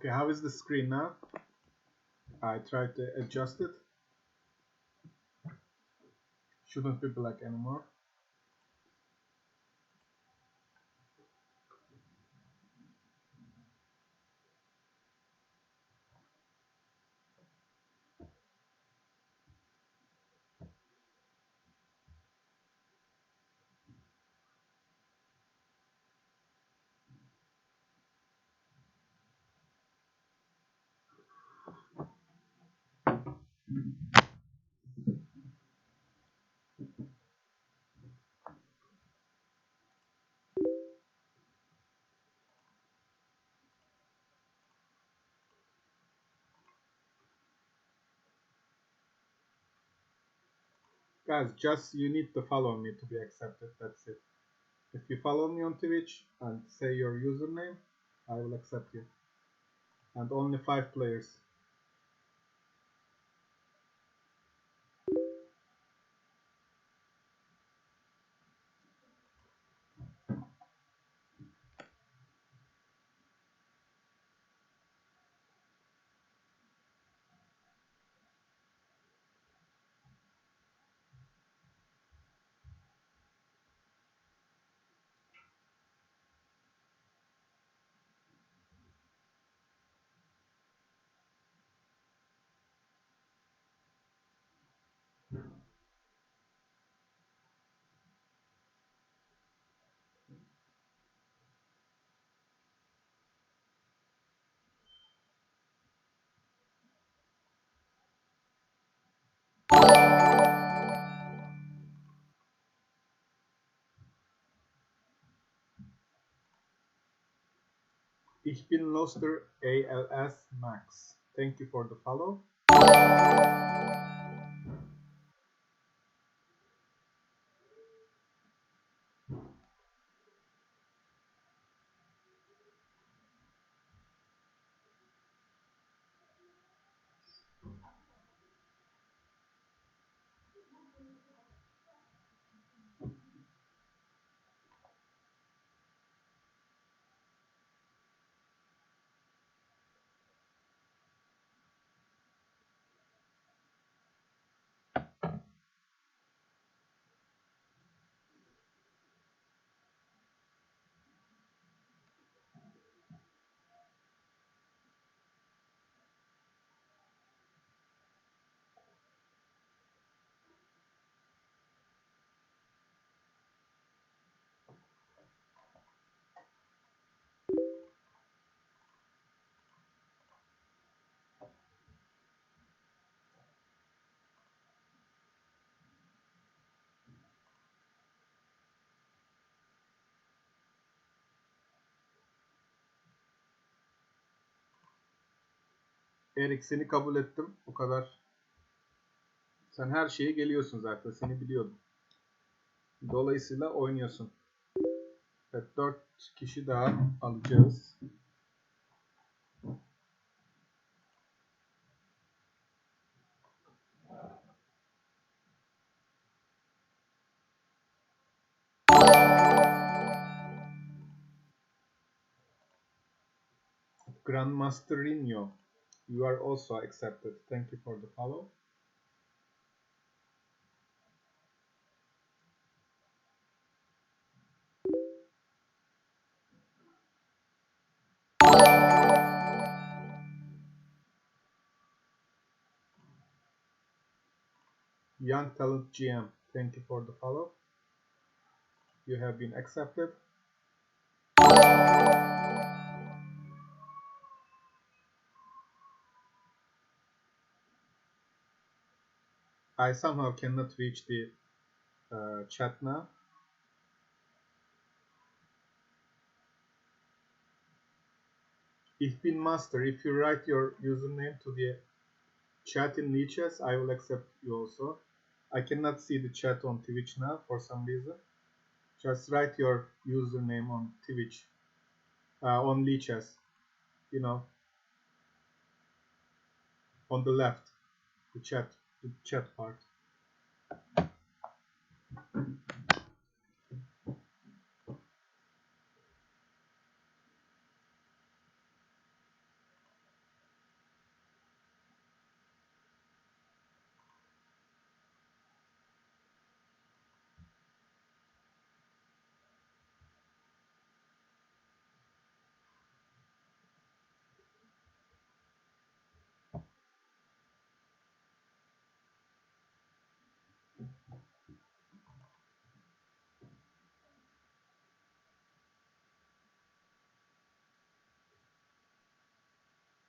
Okay, how is the screen now? I tried to adjust it. Shouldn't be black anymore. Guys, just you need to follow me to be accepted. That's it. If you follow me on Twitch and say your username, I will accept you. And only 5 players. Ich bin Loster ALS Max. Thank you for the follow. Erik, seni kabul ettim. O kadar. Sen her şeye geliyorsun zaten. Seni biliyordum. Dolayısıyla oynuyorsun. Evet, 4 kişi daha alacağız. Grandmasterinho, you are also accepted. Thank you for the follow. Young Talent GM, thank you for the follow. You have been accepted. I somehow cannot reach the chat now. Ich bin Master, if you write your username to the chat in Lichess, I will accept you also. I cannot see the chat on Twitch now for some reason. Just write your username on Twitch, on Lichess, you know, on the left, the chat part.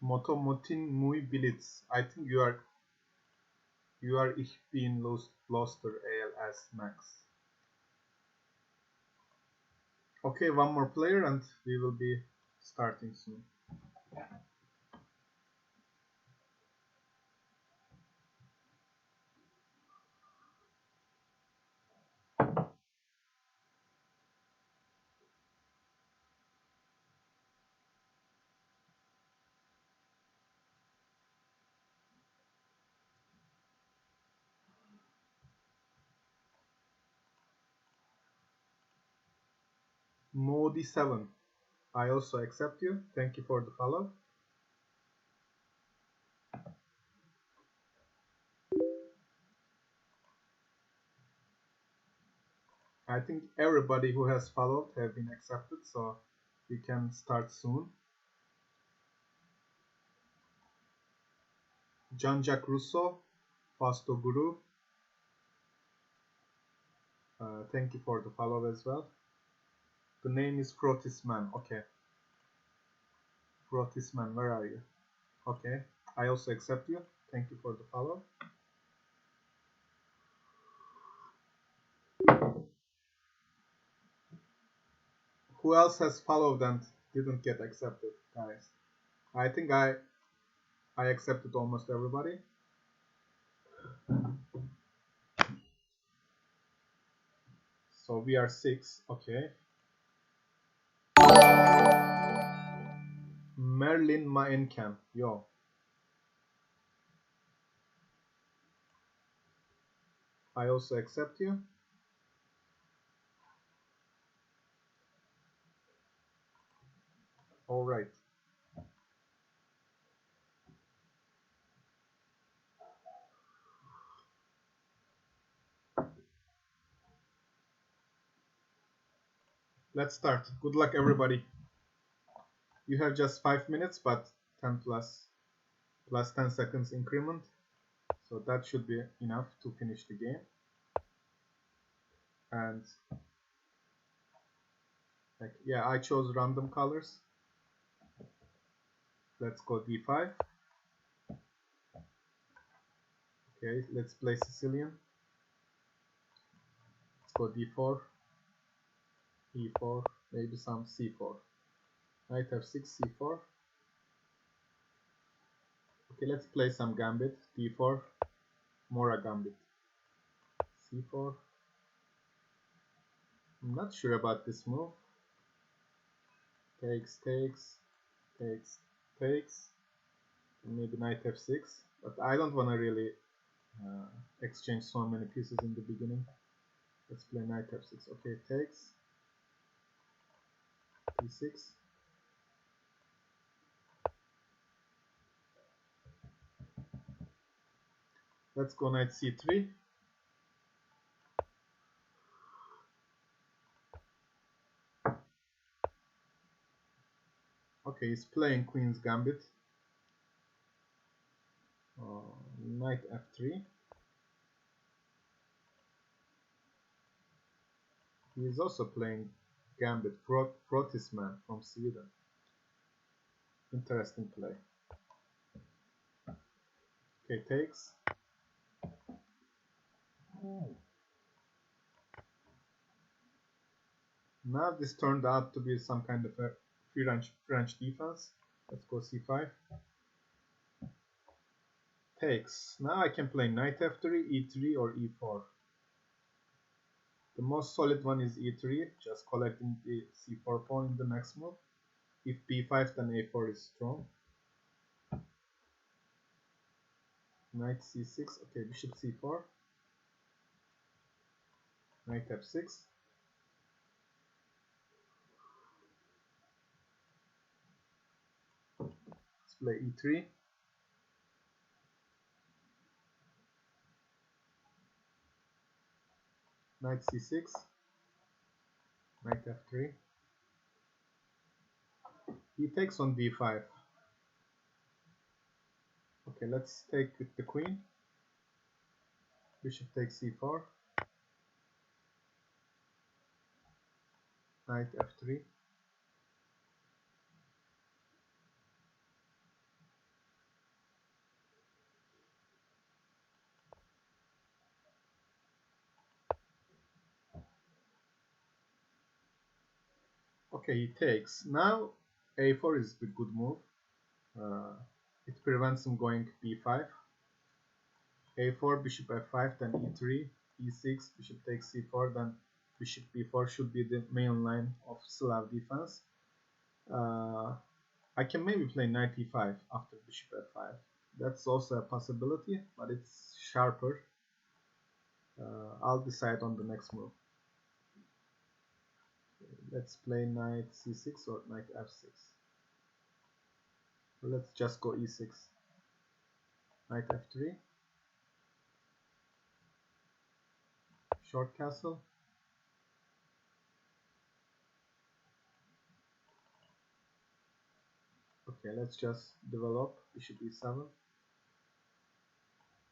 Motomotin muy Blitz. I think you are Ich bin Loster ALS Max. Okay, one more player and we will be starting soon. Modi7. I also accept you. Thank you for the follow. I think everybody who has followed have been accepted, so we can start soon. Jean-Jacques Rousseau, Fausto Guru. Thank you for the follow as well. The name is Frotisman. Okay. Frotisman, where are you? Okay. I also accept you. Thank you for the follow. Who else has followed and didn't get accepted, guys? I think I accepted almost everybody. So we are 6. Okay. Merlin Maenkan. Yo. I also accept you. All right. Let's start. Good luck, everybody. You have just 5 minutes, but 10 plus 10 seconds increment. So that should be enough to finish the game. And yeah, I chose random colors. Let's go d5. Okay, let's play Sicilian. Let's go d4, e4, maybe some c4. Knight f6, c4. Okay, let's play some gambit. d4, more a gambit. c4. I'm not sure about this move. Takes, takes, takes, takes. Maybe knight f6. But I don't want to really exchange so many pieces in the beginning. Let's play knight f6. Okay, takes. e6. Let's go knight c3. Okay, he's playing queen's gambit. Knight f3. He is also playing gambit. Frotisman from Sweden. Interesting play. Okay, takes. Now this turned out to be some kind of a French defense. Let's go c5. Takes. Now I can play knight f3, e3 or e4. The most solid one is e3, just collecting the c4 pawn in the next move. If b5, then a4 is strong. Knight c6, okay, bishop c4. Knight f6. Let's play e3. Knight c6. Knight f3. He takes on d5. Okay, let's take with the queen. Bishop takes c4. Knight f3. Okay, he takes. Now a4 is the good move. Uh, it prevents him going b5. a4, bishop f5, then e3, e6, bishop takes c4, then bishop b4 should be the main line of Slav defense. I can maybe play knight e5 after bishop f5. That's also a possibility, but it's sharper. I'll decide on the next move. Let's play knight c6 or knight f6. Let's just go e6. Knight f3. Short castle. Okay, let's just develop. Bishop e7.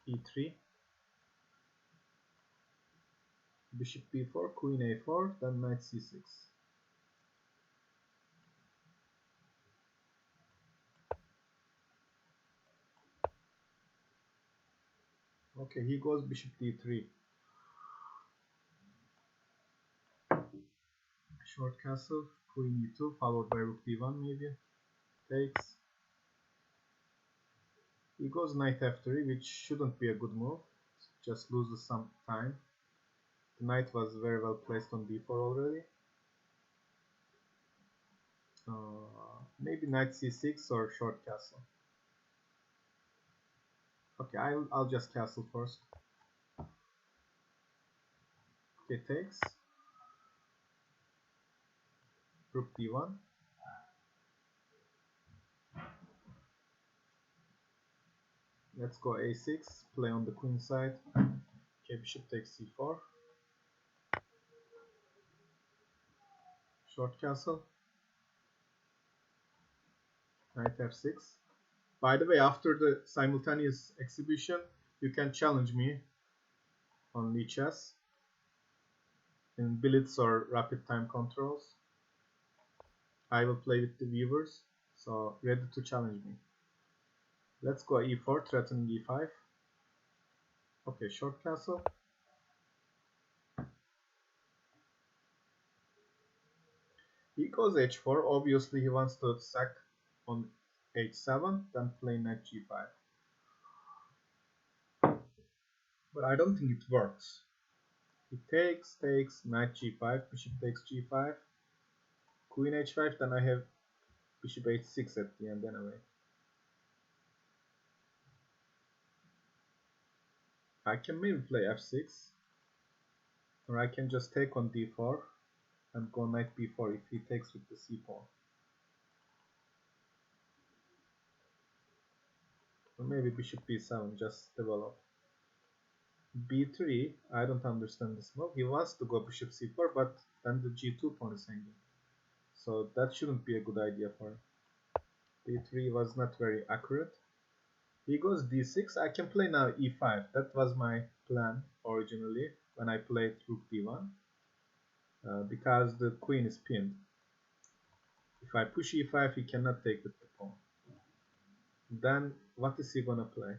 e3. Bishop b4, queen a4, then knight c6. Okay, he goes bishop d3. Short castle, queen e2, followed by rook d1 maybe. Takes. He goes knight f3, which shouldn't be a good move. Just loses some time. The knight was very well placed on d4 already. Maybe knight c6 or short castle. Okay, I'll just castle first. Okay, takes. Rook d1. Let's go a6, play on the queen side. Okay, bishop takes c4. Short castle. Knight f6. By the way, after the simultaneous exhibition, you can challenge me on Lichess in Blitz or Rapid Time Controls. I will play with the viewers, so ready to challenge me. Let's go e4, threatening e5. Okay, short castle. He goes h4. Obviously, he wants to sack on h7, then play knight g5. But I don't think it works. He takes, knight g5, bishop takes g5, queen h5, then I have bishop h6 at the end anyway. I can maybe play f6, or I can just take on d4 and go knight b4 if he takes with the c4. Or maybe bishop b7, just develop. b3, I don't understand this move. He wants to go bishop c4, but then the g2 pawn is hanging. So that shouldn't be a good idea for him. d3 was not very accurate. He goes d6. I can play now e5. That was my plan originally when I played rook d1. Because the queen is pinned. If I push e5, he cannot take with the pawn. Then what is he gonna play?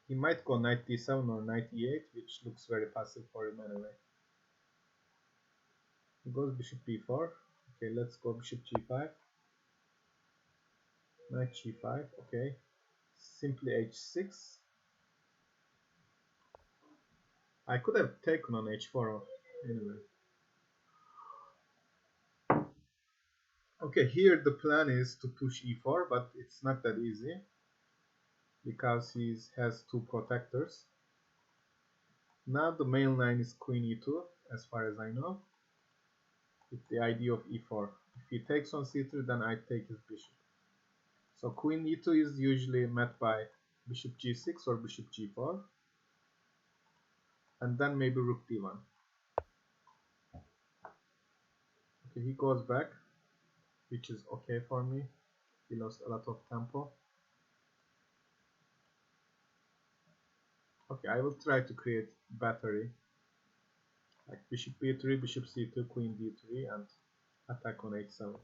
He might go knight d7 or knight e8, which looks very passive for him anyway. He goes bishop b4. Okay, let's go bishop g5. Knight g5. Okay. Simply h6. I could have taken on h4 anyway. Okay, here the plan is to push e4, but it's not that easy because he has two protectors. Now the main line is queen e2, as far as I know, with the idea of e4. If he takes on c3, then I take his bishop. So queen e2 is usually met by bishop g6 or bishop g4, and then maybe rook d1. Okay, he goes back, which is okay for me. He lost a lot of tempo. Okay, I will try to create battery, like bishop b3, bishop c2, queen d3, and attack on h7.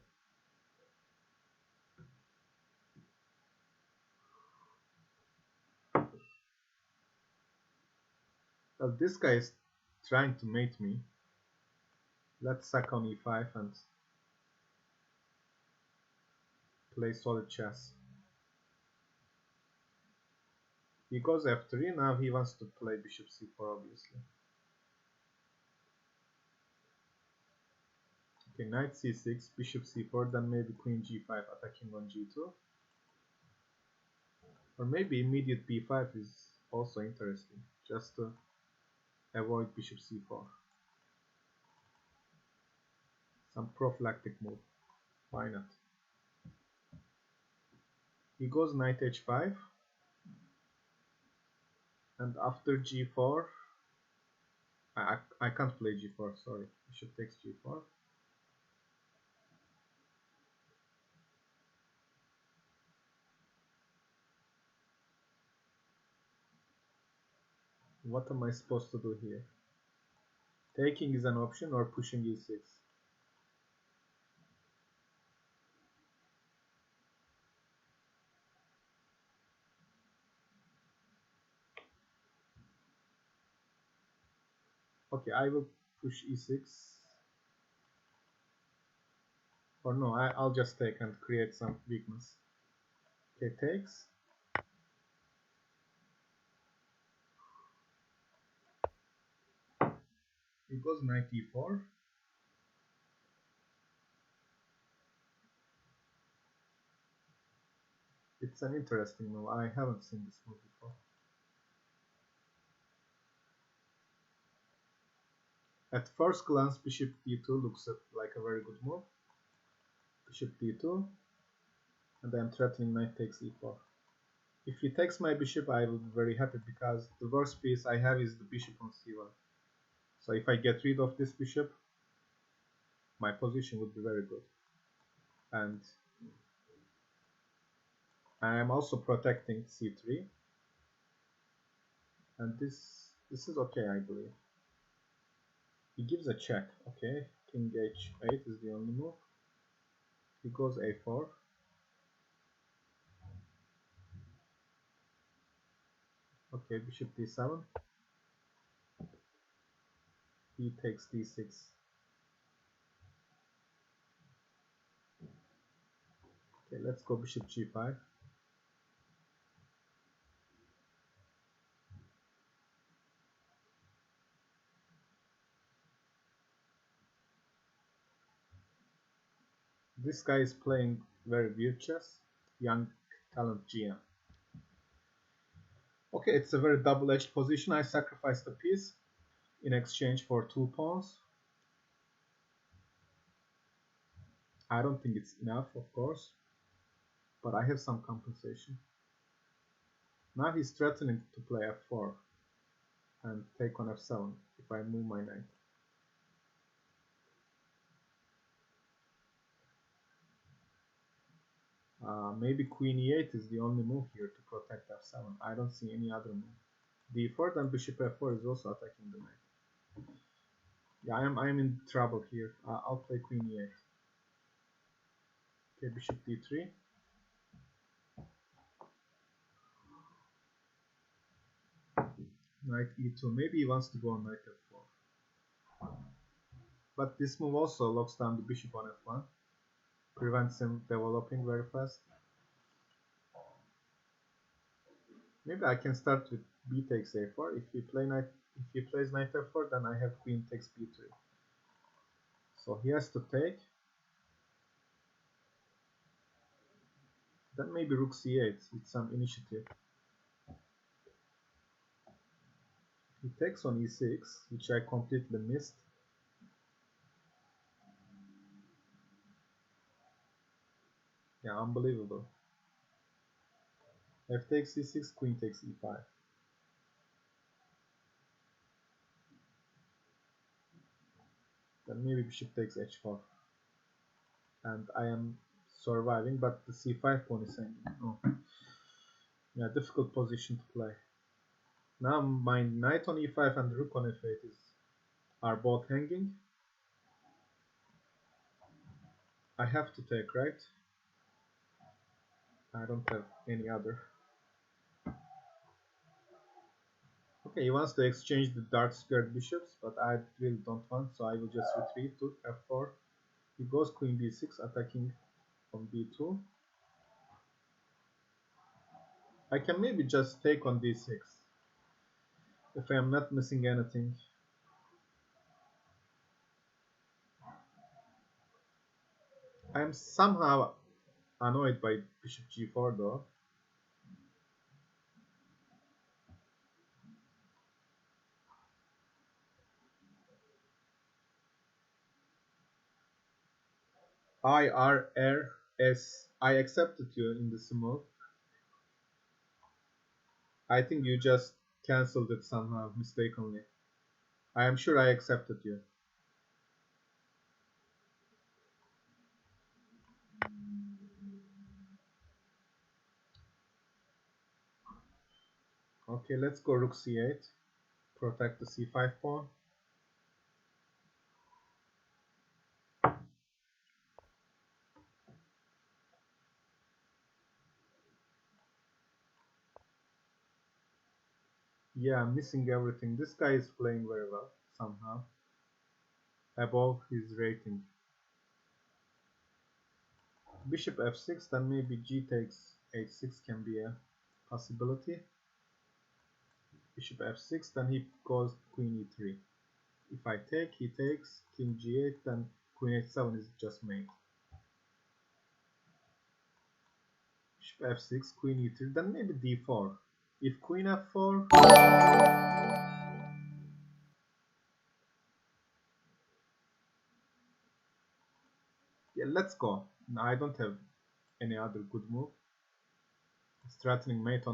Well, this guy is trying to mate me. Let's sack on e5 and play solid chess. He goes f3, now he wants to play bishop c4 obviously. Okay, knight c6, bishop c4, then maybe queen g5 attacking on g2. Or maybe immediate b5 is also interesting, just to avoid bishop c4. Some prophylactic move, why not? He goes knight h5, and after g4, I can't play g4, sorry, bishop takes g4. What am I supposed to do here? Taking is an option or pushing e6. Okay, I will push e6. Or no, I'll just take and create some weakness. Okay, takes. It goes knight e4. It's an interesting move. I haven't seen this move before. At first glance, bishop d2 looks like a very good move. Bishop d2, and I'm threatening knight takes e4. If he takes my bishop, I will be very happy because the worst piece I have is the bishop on c1. So if I get rid of this bishop, my position would be very good. And I am also protecting c3. And this is okay, I believe. He gives a check, okay. King h8 is the only move. He goes a4. Okay, bishop d7. He takes d6. Okay, let's go bishop g5. This guy is playing very weird chess. Young talent GM. Okay, it's a very double-edged position. I sacrificed a piece in exchange for 2 pawns. I don't think it's enough, of course, but I have some compensation. Now he's threatening to play f4 and take on f7 if I move my knight. Maybe queen e8 is the only move here to protect f7. I don't see any other move. d4, then bishop f4 is also attacking the knight. Yeah, I'm in trouble here. I'll play queen e8. Okay, bishop d3. Knight e2. Maybe he wants to go on knight f4. But this move also locks down the bishop on f1. Prevents him developing very fast. Maybe I can start with b takes a4. If he plays knight f4, then I have queen takes b3. So he has to take. Then maybe rook c8 with some initiative. He takes on e6, which I completely missed. Yeah, unbelievable. F takes e6, queen takes e5. Then maybe bishop takes h4. And I am surviving, but the c5 pawn is hanging. Oh. Yeah, difficult position to play. Now my knight on e5 and rook on f8 are both hanging. I have to take, right? I don't have any other. Okay, he wants to exchange the dark squared bishops, but I really don't want, so I will just retreat to f4. He goes queen d6, attacking on b2. I can maybe just take on d6 if I am not missing anything. I am somehow annoyed by bishop g4 though. IRRS. I accepted you in the simul. I think you just cancelled it somehow mistakenly. I am sure I accepted you. Okay, let's go rook c8. Protect the c5 pawn. Yeah, I'm missing everything. This guy is playing very well somehow. Above his rating. Bishop f6, then maybe g takes h6 can be a possibility. Bishop f6, then he goes queen e3. If I take, he takes king g8, then queen h7 is just made. Bishop f6, queen e3, then maybe d4. If queen f4, yeah, let's go. No, I don't have any other good move. It's threatening mate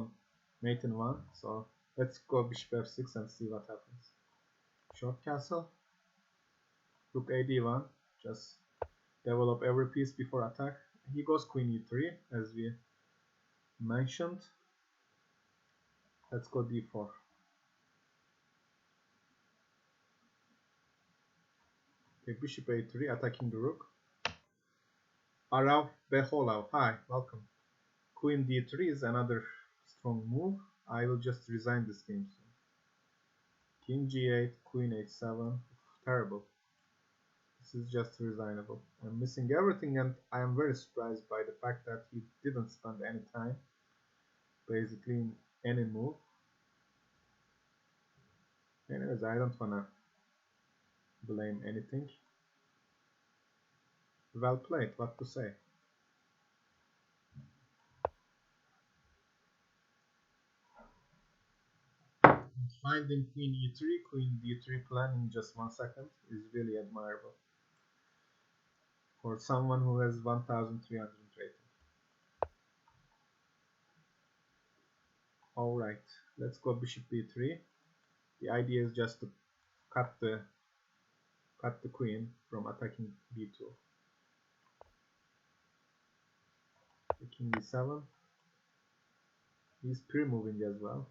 in one, so let's go bishop f6 and see what happens. Short castle, rook ad1, just develop every piece before attack. He goes queen e3 as we mentioned. Let's go d4. Okay, bishop a3 attacking the rook. Arav Beholov, hi, welcome. Queen d3 is another strong move. I will just resign this game soon. King g8, queen h7, terrible. This is just resignable. I'm missing everything and I am very surprised by the fact that he didn't spend any time basically in any move. Anyways, I don't wanna blame anything. Well played, what to say. Finding queen e3, queen d3 plan in just 1 second is really admirable for someone who has 1300 rating. Alright, let's go bishop b3. The idea is just to cut the queen from attacking b2. The king e7. He's pre-moving as well.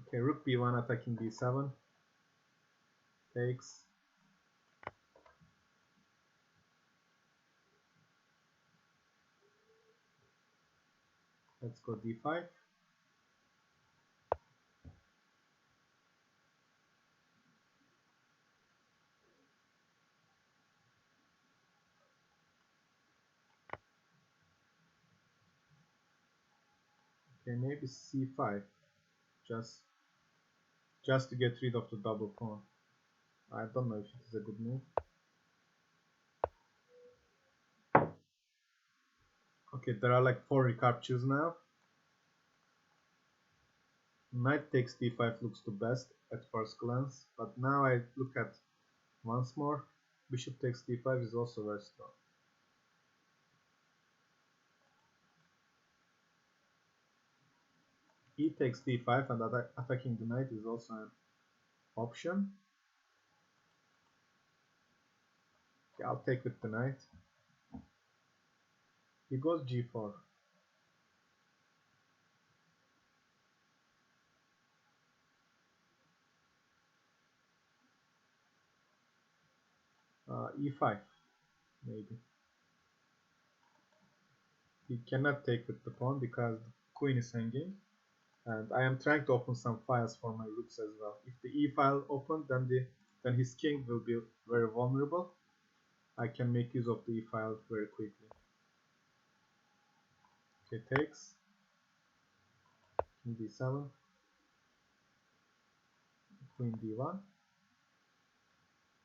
Okay, rook b1 attacking b7. Takes. Let's go d5. Okay, maybe c5. Just to get rid of the double pawn. I don't know if it is a good move. Okay, there are like 4 recaptures now. Knight takes d5 looks the best at first glance, but now I look at once more. Bishop takes d5 is also very strong. E takes d5 and attacking the knight is also an option. Okay, I'll take with the knight. He goes g4. E5 maybe. He cannot take with the pawn because the queen is hanging. And I am trying to open some files for my rooks as well. If the E file opened, then his king will be very vulnerable. I can make use of the E file very quickly. Okay, takes king d7, queen d1,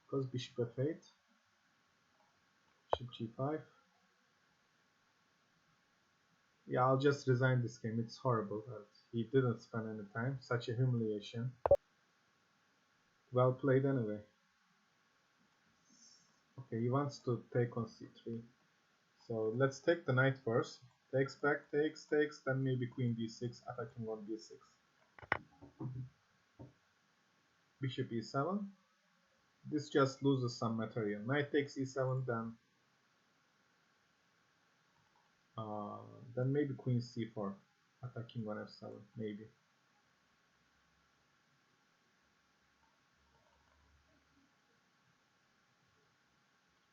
goes bishop f8, bishop g5. Yeah, I'll just resign this game. It's horrible, and he didn't spend any time. Such a humiliation. Well played anyway. Okay, he wants to take on c3. So let's take the knight first. Takes back, takes, then maybe queen d6, attacking on b6. Bishop e7. This just loses some material. Knight takes e7, uh, then maybe queen c4, attacking on f7, maybe.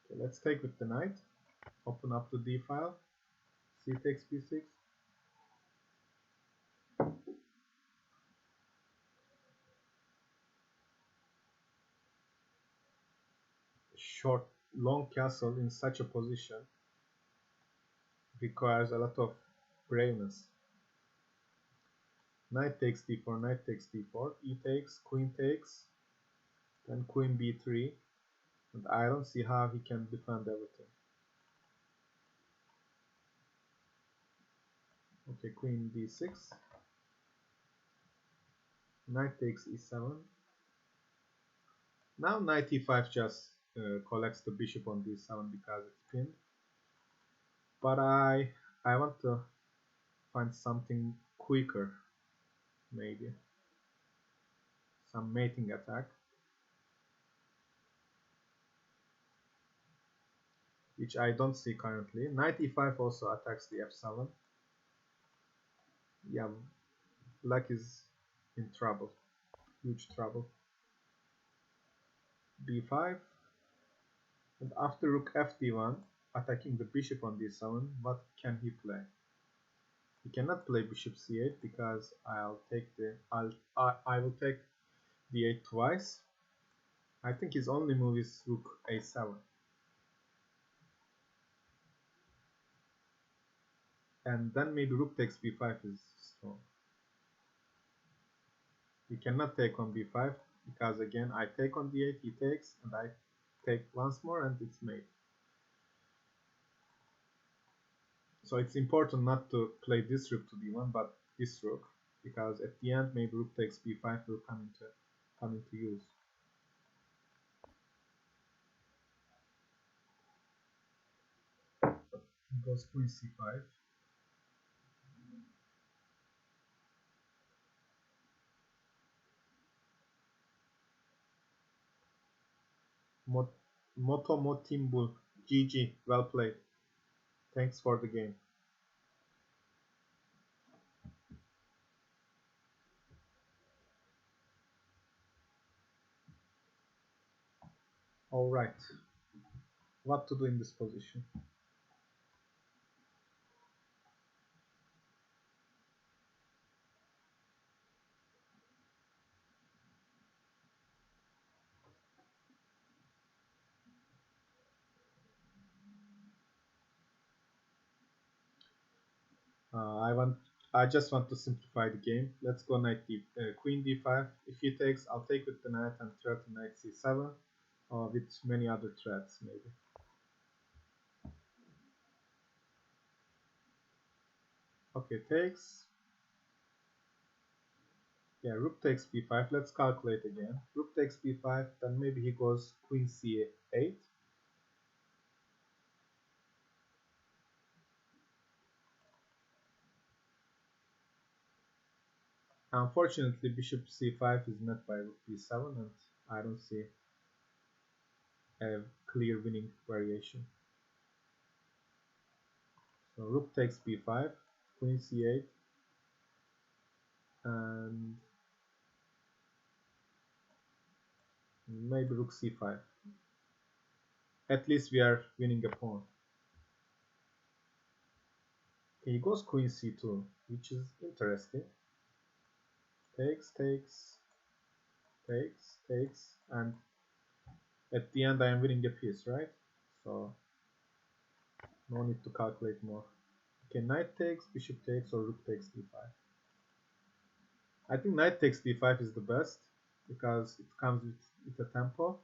Okay, let's take with the knight. Open up the d file. C takes b6. Short, long castle in such a position requires a lot of braveness. Knight takes d4, knight takes d4, e takes, then queen b3, and I don't see how he can defend everything. Okay, queen d6, knight takes e7. Now knight e5 just collects the bishop on d7 because it's pinned. But I want to find something quicker, maybe some mating attack, which I don't see currently. Knight e5 also attacks the f7. Yeah, black is in trouble, huge trouble. b5, and after rook fd1, attacking the bishop on d7, what can he play? He cannot play bishop c8 because I will take d8 twice. I think his only move is rook a7. And then maybe rook takes b5 is strong. He cannot take on b5 because again I take on d8, he takes, and I take once more, and it's made. So it's important not to play this rook to d1, but this rook, because at the end maybe rook takes b5 will come into use. Goes queen c5. Moto Motimbul, GG, well played. Thanks for the game. Alright, what to do in this position? Uh, I want I just want to simplify the game. Let's go queen d5. If he takes, I'll take with the knight and threaten knight c7, with many other threats maybe. Okay, takes. Yeah, rook takes b5. Let's calculate again. Rook takes b5, then maybe he goes queen c8. Unfortunately, bishop c5 is met by rook b7, and I don't see a clear winning variation. So rook takes b5, queen c8, and maybe rook c5. At least we are winning a pawn. He goes queen c2, which is interesting. takes, takes, and at the end I am winning a piece, right? So no need to calculate more. Okay, knight takes, bishop takes, or rook takes d5. I think knight takes d5 is the best because it comes with a tempo.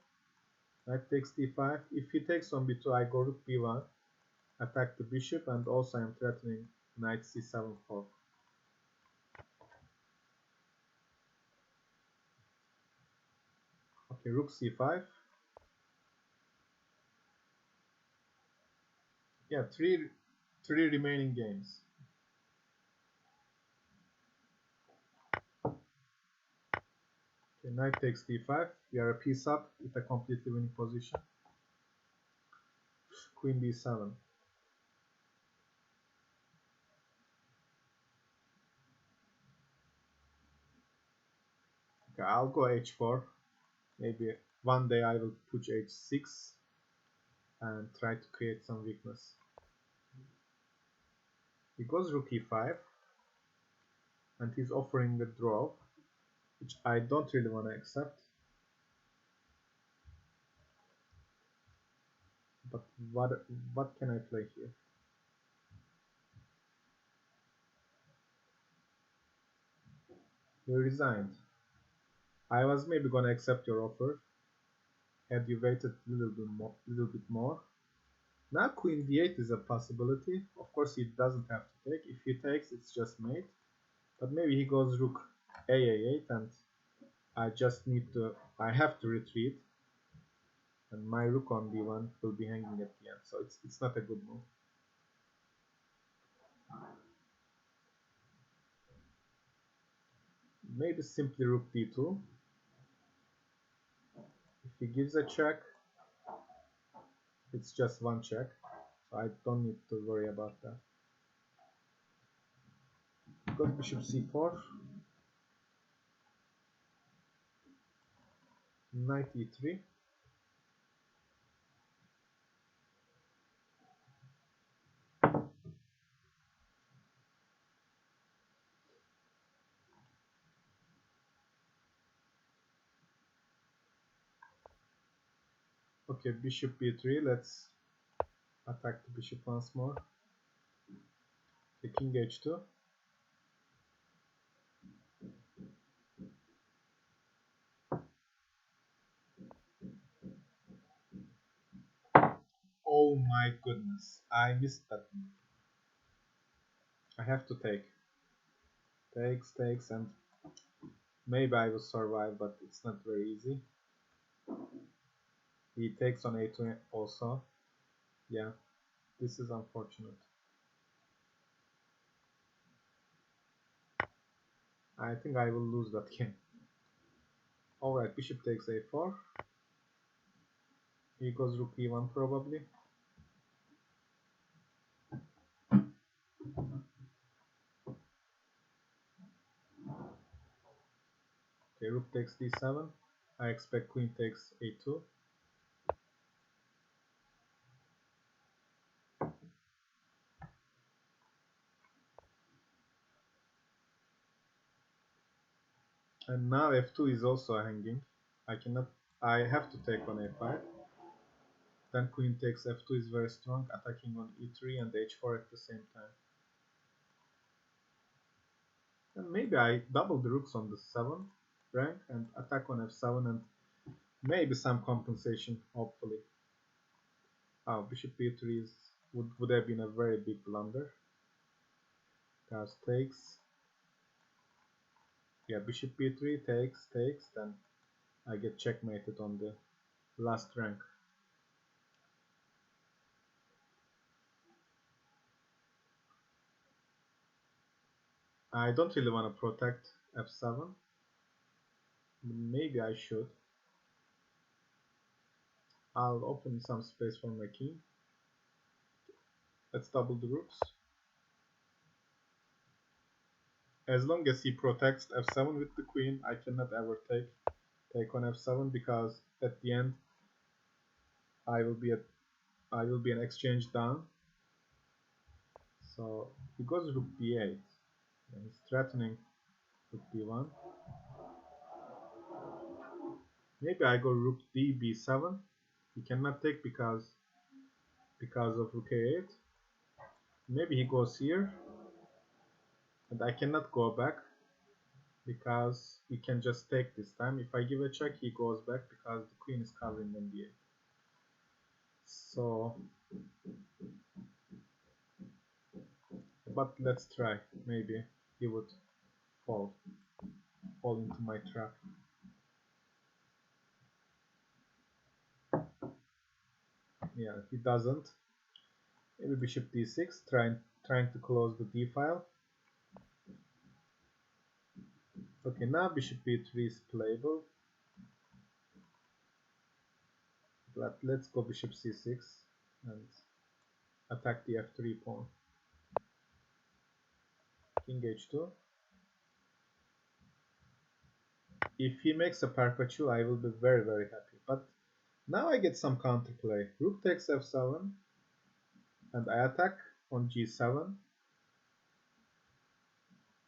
Knight takes d5. If he takes on b2, I go rook b1, attack the bishop, and also I am threatening knight c7 fork. Okay, rook c5. Yeah, three remaining games. Okay, knight takes d5. We are a piece up with a completely winning position. Queen d7. Okay, I'll go h4. Maybe one day I will push h6 and try to create some weakness. He goes rook e5, and he's offering a draw, which I don't really want to accept. But what can I play here? You resigned. I was maybe gonna accept your offer had you waited a little bit more. Now queen d8 is a possibility. Of course he doesn't have to take. If he takes, it's just mate. But maybe he goes rook a8, and I have to retreat, and my rook on d1 will be hanging at the end. So it's not a good move. Maybe simply rook d2. If he gives a check, it's just one check, so I don't need to worry about that. Because bishop c4, knight e3. Okay, bishop b3. Let's attack the bishop once more. The king h2. Oh my goodness, I missed that move. I have to take. Takes, and maybe I will survive, but it's not very easy. He takes on a2 also. Yeah, this is unfortunate. I think I will lose that game. Alright, bishop takes a4. He goes rook e1 probably. Okay, rook takes d7. I expect queen takes a2. And now f2 is also hanging. I have to take on a5. Then queen takes f2 is very strong, attacking on e3 and h4 at the same time. And maybe I double the rooks on the 7th rank and attack on f7 and maybe some compensation, hopefully. Oh, bishop b3 would have been a very big blunder. Because takes. Yeah, bishop b3 takes, then I get checkmated on the last rank. I don't really want to protect f7. Maybe I should. I'll open some space for my king. Let's double the rooks. As long as he protects f7 with the queen, I cannot ever take on f7 because at the end I will be an exchange down. So he goes rook d8. And he's threatening rook d1. Maybe I go rook d b7. He cannot take because of rook a8. Maybe he goes here, and I cannot go back because he can just take this time. If I give a check, he goes back because the queen is covering on the 8. So, but let's try. Maybe he would fall into my trap. Yeah, he doesn't. Maybe bishop d6, trying to close the d file. Okay, now bishop b3 is playable. But let's go bishop c6 and attack the f3 pawn. King h2. If he makes a perpetual, I will be very, very happy. But now I get some counterplay. Rook takes f7, and I attack on g7.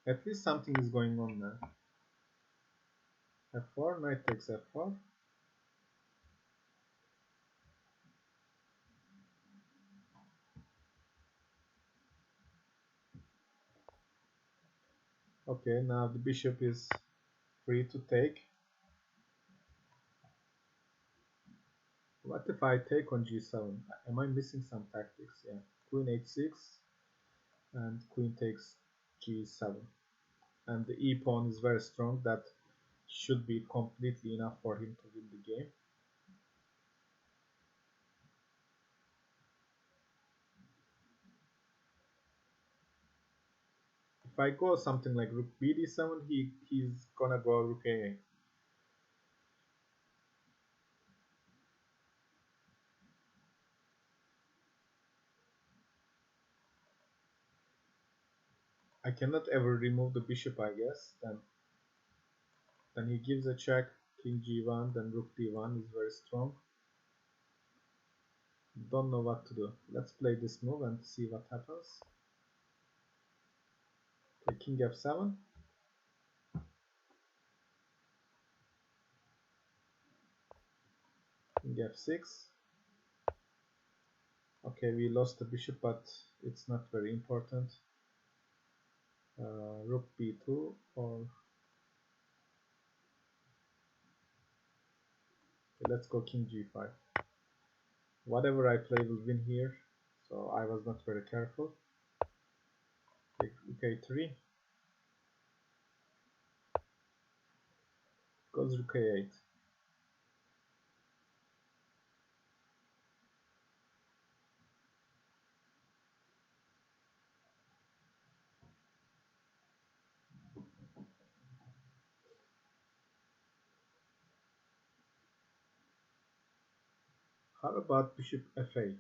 At least something is going on now. f4, knight takes f4. Okay, now the bishop is free to take. What if I take on g7? Am I missing some tactics? Yeah, queen h6 and queen takes g7. And the e pawn is very strong. That should be completely enough for him to win the game. If I go something like rook bd7, he's gonna go rook a8. I cannot ever remove the bishop, I guess. Then he gives a check, king g1, then rook d1 is very strong. Don't know what to do. Let's play this move and see what happens. Okay, king f7. King f6. Okay, we lost the bishop, but it's not very important. Rook b2 or... Okay, let's go king g5. Whatever I play will win here, so I was not very careful. Okay, rook a3. Goes rook a8. How about bishop f8?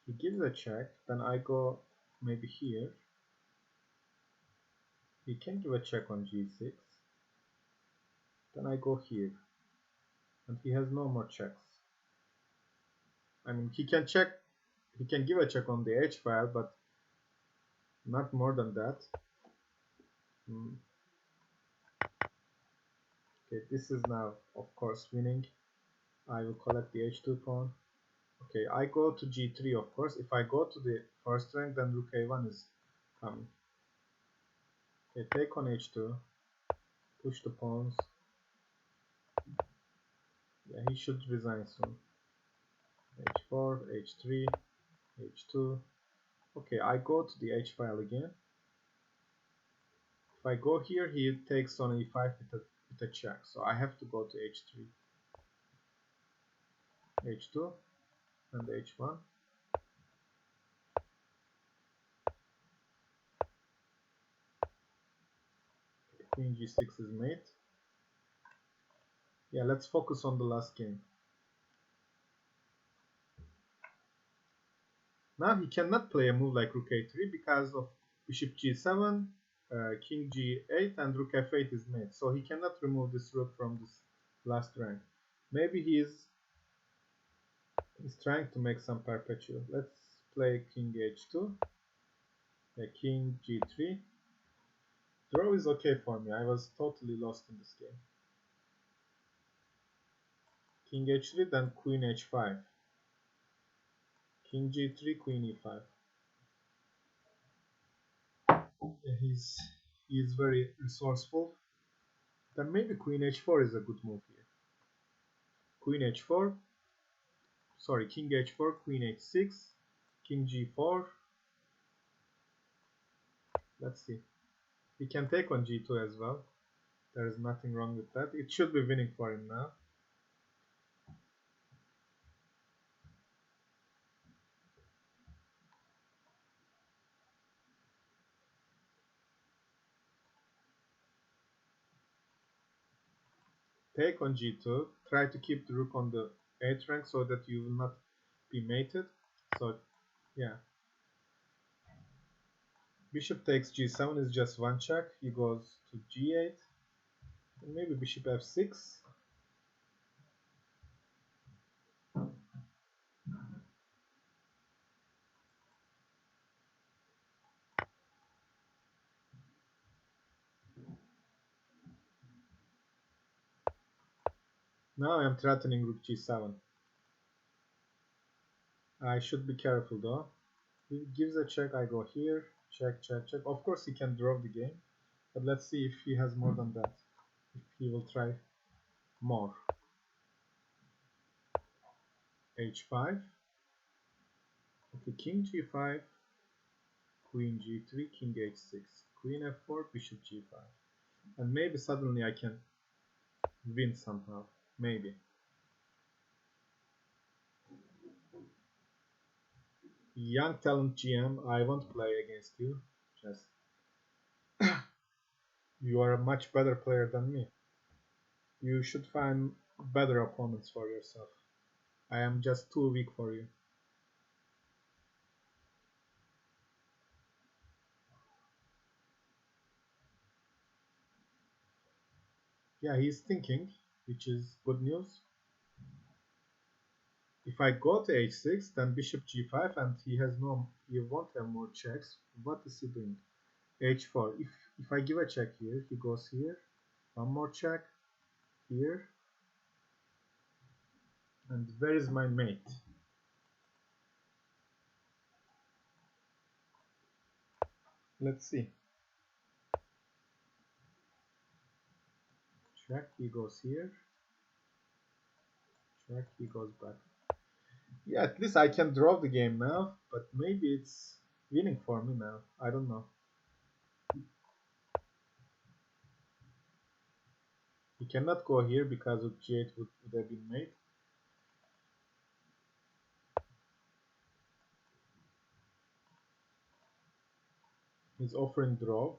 He gives a check, then I go maybe here. He can give a check on g6. Then I go here. And he has no more checks. I mean, he can give a check on the h file, but not more than that. Okay, this is now, of course, winning. I will collect the h2 pawn. Okay, I go to g3, of course. If I go to the first rank, then rook a1 is coming. Okay, take on h2. Push the pawns. Yeah, he should resign soon. h4, h3, h2. Okay, I go to the h file again. If I go here, he takes on e5 with a check. So I have to go to h3, h2, and h1. Queen g6 is mate. Yeah, let's focus on the last game. Now he cannot play a move like rook a3 because of bishop g7, king g8, and rook f8 is mate. So he cannot remove this rook from this last rank. Maybe he's trying to make some perpetual. Let's play king h2, king g3. Draw is okay for me. I was totally lost in this game. King h3, then queen h5. King g3, queen e5. Yeah, he's very resourceful. Then maybe queen h4 is a good move here. Queen h4, sorry, king h4, queen h6, king g4. Let's see. He can take on g2 as well. There is nothing wrong with that. It should be winning for him now. Take on g2. Try to keep the rook on the 8th rank so that you will not be mated. So, yeah. Bishop takes g7 is just one check. He goes to g8. And maybe bishop f6. Now I am threatening rook g7. I should be careful though. He gives a check, I go here. Check, check, check. Of course he can draw the game. But let's see if he has more than that. If he will try more. h5. Okay, king g5. Queen g3, king h6. Queen f4, bishop g5. And maybe suddenly I can win somehow. Maybe. Young talent GM, I won't play against you. Just you are a much better player than me. You should find better opponents for yourself. I am just too weak for you. Yeah, he's thinking, which is good news. If I go to h6, then bishop g5, and he won't have more checks. What is he doing? h4. If I give a check here, he goes here. One more check here. And where is my mate? Let's see. Check, he goes here. Check, he goes back. Yeah, at least I can draw the game now, but maybe it's winning for me now. I don't know. He cannot go here because of g8 would have been made. He's offering draw.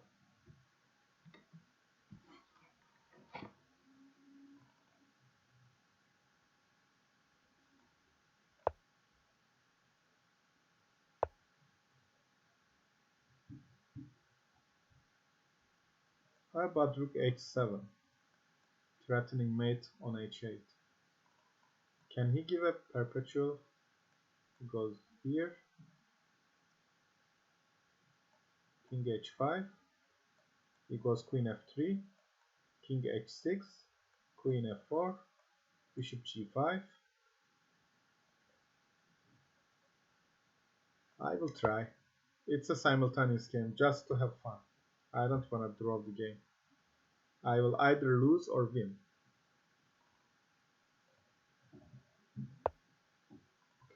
How about rook h7? Threatening mate on h8. Can he give a perpetual? He goes here. King h5. He goes queen f3. King h6. Queen f4. Bishop g5. I will try. It's a simultaneous game just to have fun. I don't want to draw the game. I will either lose or win.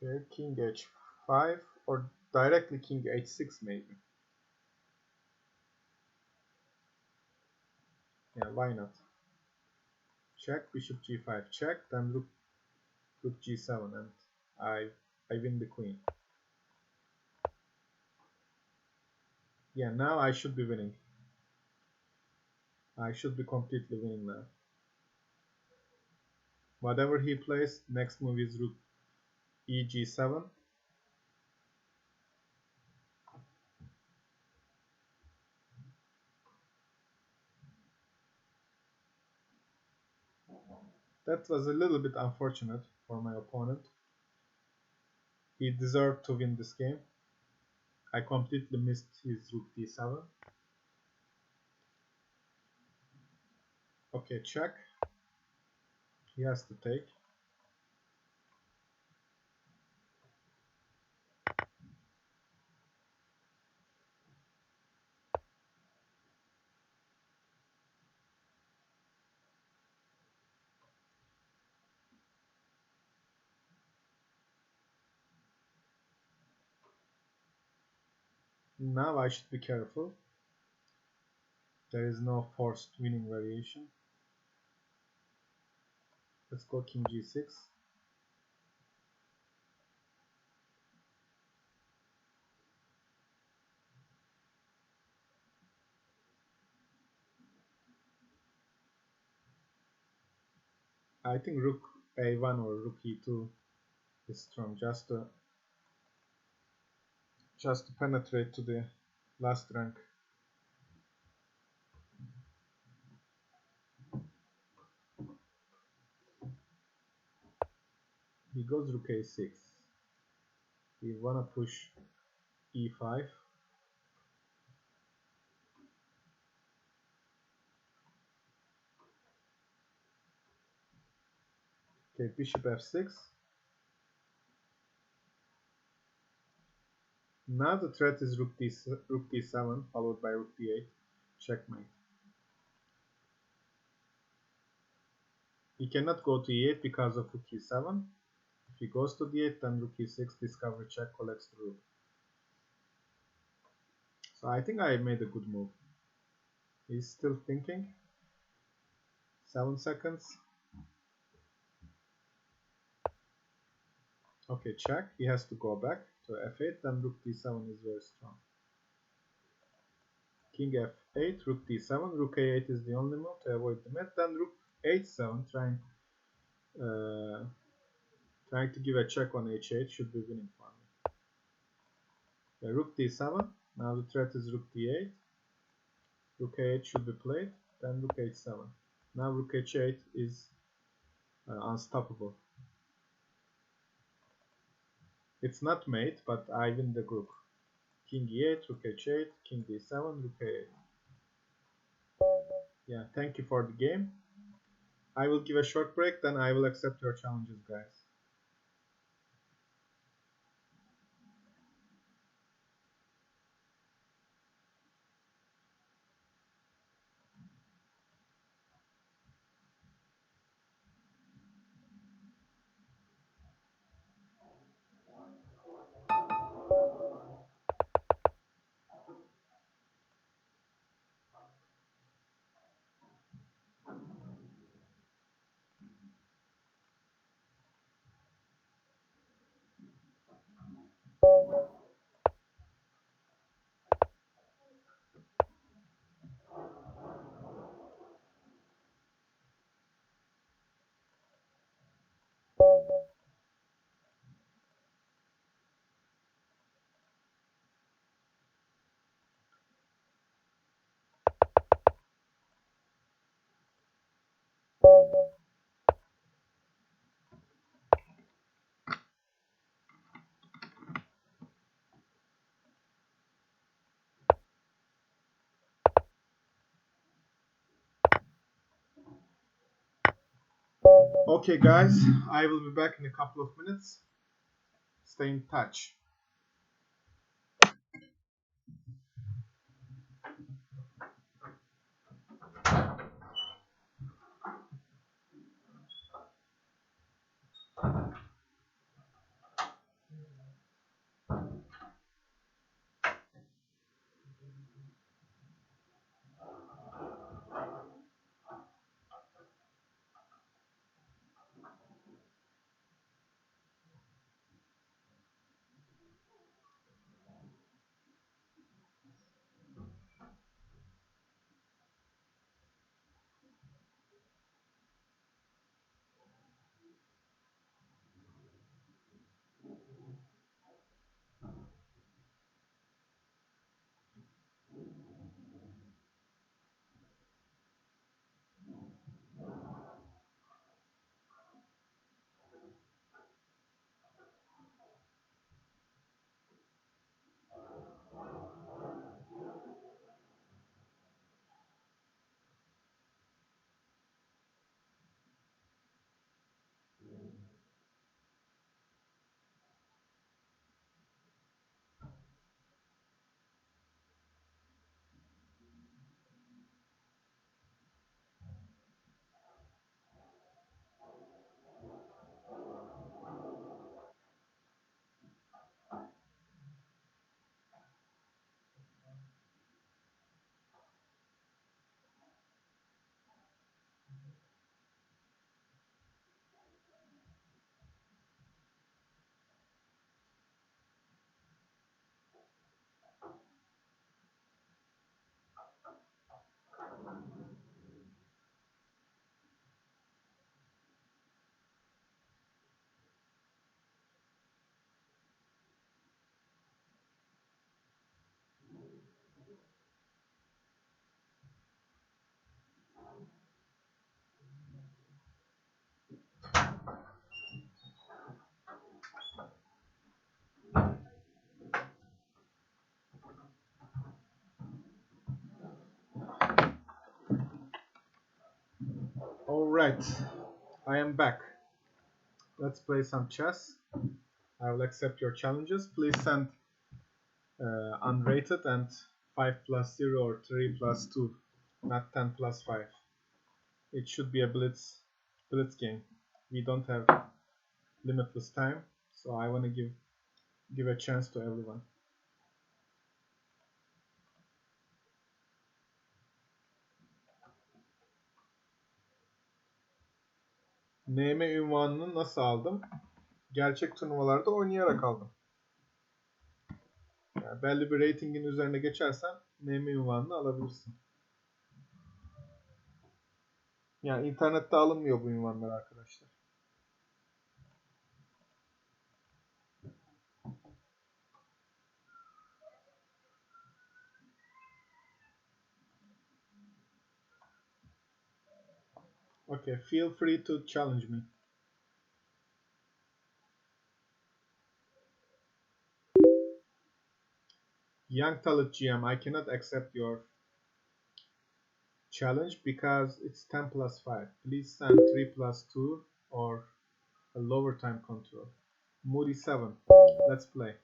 Okay, king h5 or directly king h6 maybe. Yeah, why not? Check, bishop g5, check, then rook g7, and I win the queen. Yeah, now I should be winning. I should be completely winning now. Whatever he plays, next move is rook eg7. That was a little bit unfortunate for my opponent. He deserved to win this game. I completely missed his rook d7. Okay, check. He has to take. Now I should be careful. There is no forced winning variation. Let's go king g6. I think rook a1 or rook e2 is strong, just to penetrate to the last rank. He goes rook a6. We wanna push e5. Okay, bishop f6. Now the threat is rook d7 followed by rook d8. Checkmate. He cannot go to e8 because of rook e7. If he goes to d8, then rook e6, discovery check, collects the rook. So I think I made a good move. He's still thinking. 7 seconds. Okay, check. He has to go back to f8, then rook d7 is very strong. King f8, rook d7, rook a8 is the only move to avoid the mate. Then rook h7, trying to give a check on h8 should be winning for me. Yeah, rook d7. Now the threat is rook d8. Rook a8 should be played. Then rook h7. Now rook h8 is unstoppable. It's not mate, but I win the group. King e8, rook h8, king d7, rook a8. Yeah, thank you for the game. I will give a short break, then I will accept your challenges, guys. Okay, guys, I will be back in a couple of minutes. Stay in touch. Alright, I am back. Let's play some chess. I will accept your challenges. Please send unrated and 5 plus 0 or 3 plus 2, not 10 plus 5. It should be a blitz game. We don't have limitless time, so I want to give a chance to everyone. NM ünvanını nasıl aldım? Gerçek turnuvalarda oynayarak aldım. Yani belli bir ratingin üzerine geçersen NM ünvanını alabilirsin. Yani internette alınmıyor bu ünvanlar arkadaşlar. Okay, feel free to challenge me. Young Talent GM, I cannot accept your challenge because it's 10 plus 5. Please send 3 plus 2 or a lower time control. Moody 7. Let's play.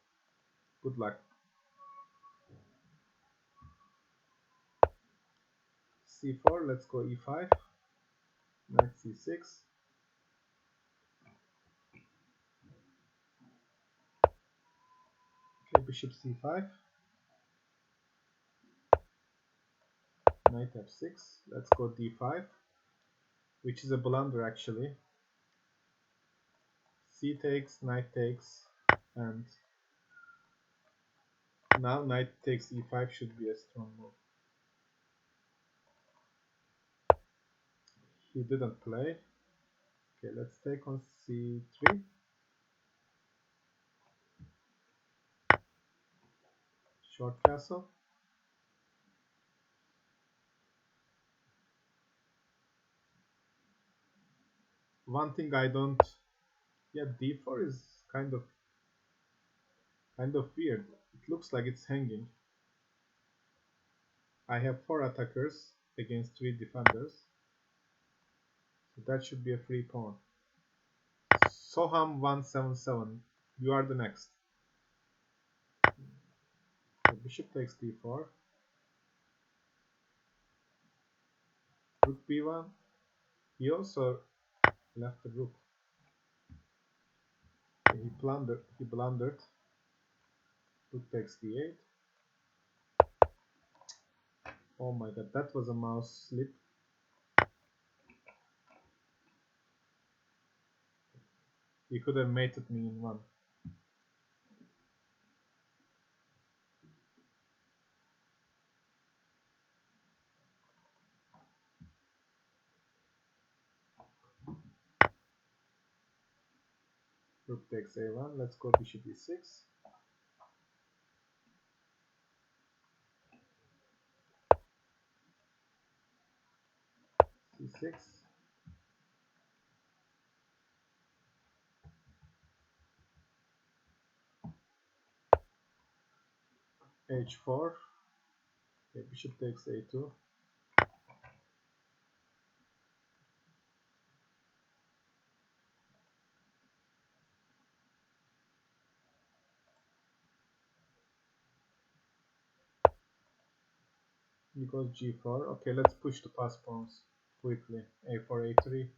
Good luck. C4, let's go E5. Knight C6. Okay, bishop C5. Knight F6. Let's go D5, which is a blunder actually. C takes, knight takes, and now knight takes E5 should be a strong move. He didn't play. Okay, let's take on C3. Short castle. One thing I don't, yeah, D4 is kind of weird. It looks like it's hanging. I have 4 attackers against 3 defenders, so that should be a free pawn. Soham 177, you are the next. So bishop takes D4. Rook B1. He also left the rook. He blundered. Rook takes D8. Oh my god, that was a mouse slip. He could have mated me in one. Rook takes A1. Let's go bishop E6. C6. H4. Okay, bishop takes A2. He goes G4. Okay, let's push the pass pawns quickly. A4, A3.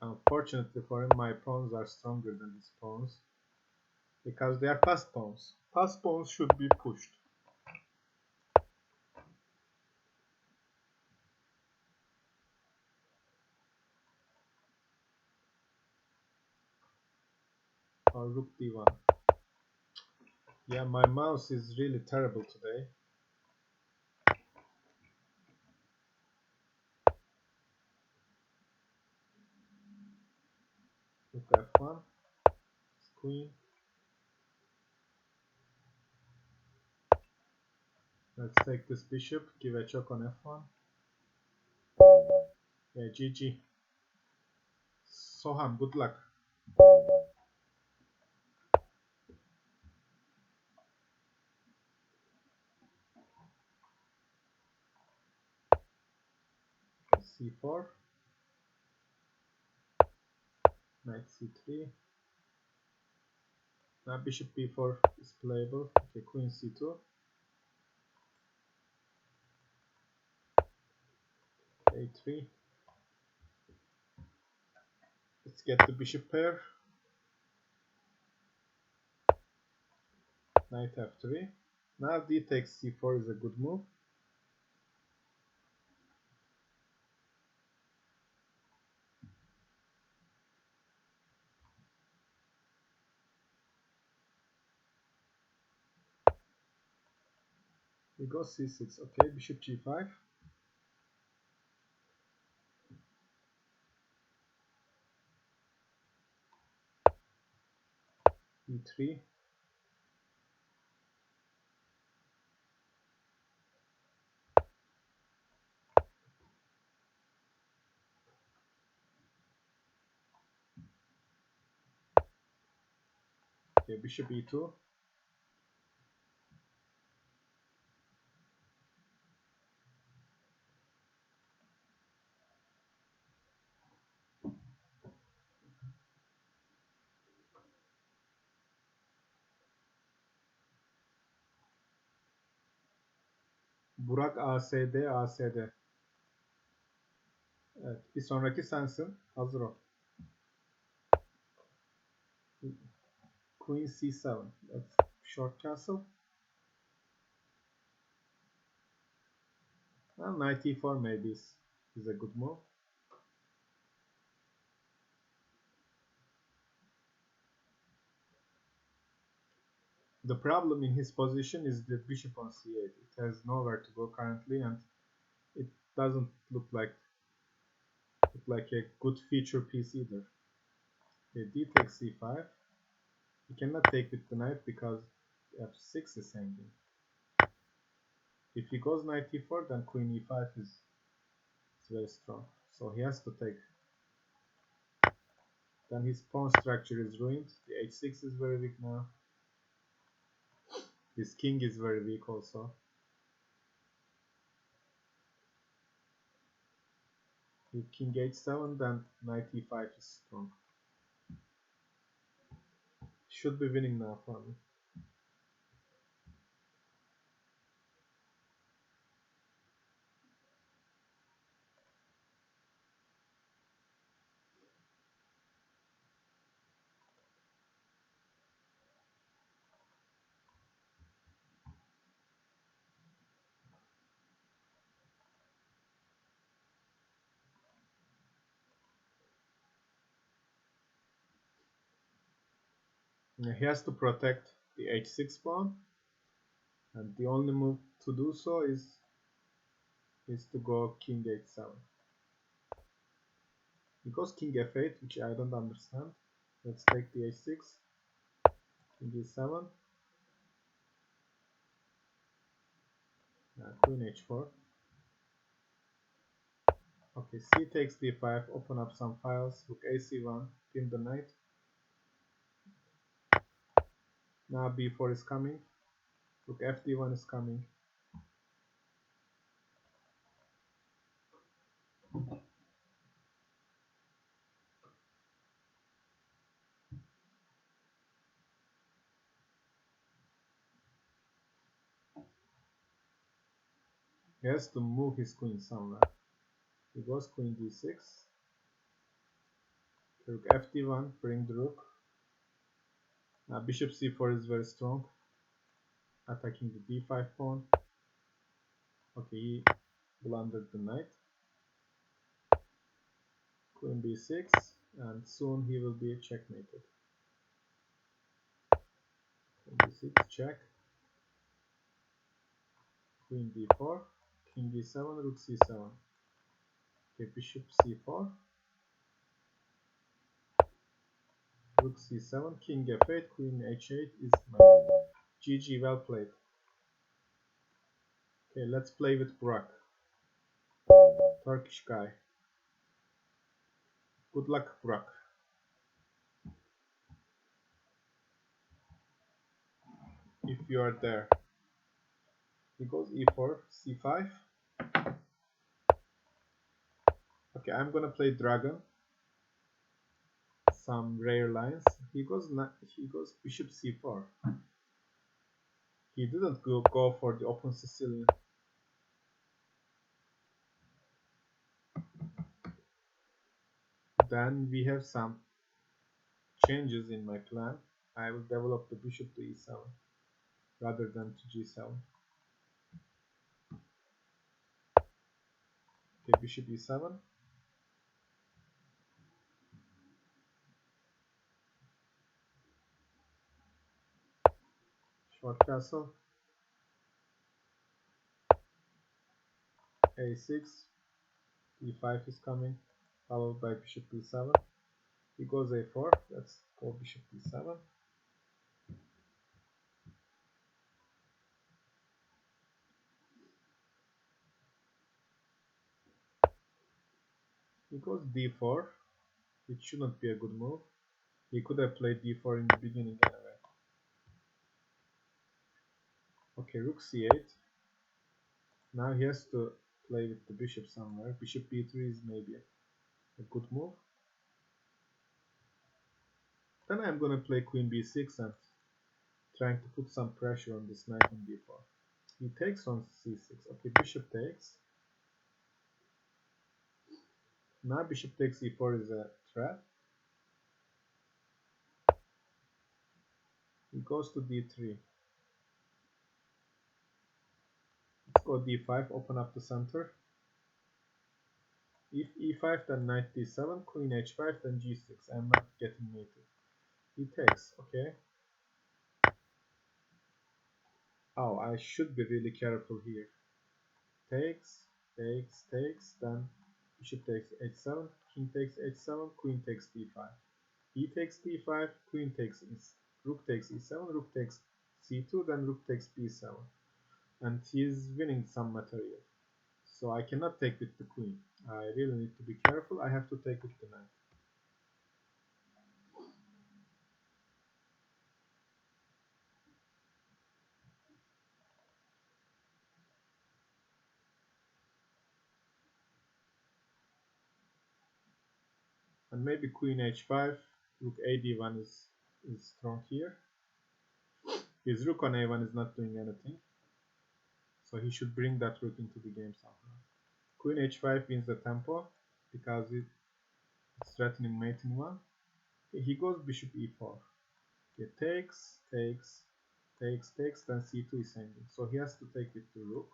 Unfortunately for him, my pawns are stronger than his pawns because they are fast pawns. Fast pawns should be pushed. Or Rook D1. Yeah, my mouse is really terrible today. Rook F1. Queen. Let's take this bishop, give a check on F1. Yeah, GG. Soham, good luck. c4, knight c3. Now bishop b4 is playable. Okay, queen c2, a3. Let's get the bishop pair. Knight f3. Now d takes c4 is a good move. We go c6. Okay, bishop g5. e3. Okay, bishop e2. Burak ASD ASD. Evet, bir sonraki sensin. Hazır ol. Queen c7. That's short castle. Well, knight e4 maybe is a good move. The problem in his position is the bishop on c8. It has nowhere to go currently, and it doesn't look like a good feature piece either. Okay, d takes c5. He cannot take with the knight because f6 is hanging. If he goes knight e4, then queen e5 is very strong. So he has to take. Then his pawn structure is ruined. The h6 is very weak now. His king is very weak also. With king h7, then knight e5 is strong. Should be winning now for me. He has to protect the h6 pawn, and the only move to do so is to go king h7. He goes king f8, which I don't understand. Let's take the h6, king e7, queen h4. Okay, c takes d5, open up some files, rook ac1, pin the knight. Now b4 is coming, rook fd1 is coming. He has to move his queen somewhere. He goes queen d6, rook fd1, bring the rook. Now bishop c4 is very strong, attacking the d5 pawn. Okay, he blundered the knight. Queen b6, and soon he will be checkmated. Queen b6, check. Queen d4, king d7, rook c7. Okay, bishop c4, rook c7, king f8, queen h8 is knight. GG, well played. Okay, let's play with Burak. Turkish guy. Good luck, Burak. If you are there. He goes e4, c5. Okay, I'm gonna play dragon. Some rare lines. He goes bishop c4. He didn't go for the open Sicilian. Then we have some changes in my plan. I will develop the bishop to e7 rather than to g7. Okay, bishop e7. Short castle. a6. e5 is coming, followed by bishop b7. He goes a4. Let's go bishop b7. He goes d4, which shouldn't be a good move. He could have played d4 in the beginning anyway. Okay, rook c8. Now he has to play with the bishop somewhere. Bishop b3 is maybe a good move. Then I'm gonna play queen b6 and trying to put some pressure on this knight on d4. He takes on c6. Okay, bishop takes. Now bishop takes e4 is a threat. He goes to d3. Let's go d5, open up the center. If e5, then knight d7, queen h5, then g6. I'm not getting mated. He takes, okay. Oh, I should be really careful here. Takes, takes, then bishop takes h7, king takes h7, queen takes d5. He takes d5, queen takes rook takes e7, rook takes c2, then rook takes b7. And he is winning some material. So I cannot take with the queen. I really need to be careful. I have to take with the knight. And maybe queen h5, rook a d1 is strong here. His rook on a1 is not doing anything. So he should bring that rook into the game somehow. Queen h5 wins the tempo because it's threatening mate in 1. He goes bishop e4. He takes, takes, takes, then c2 is ending. So he has to take with the rook.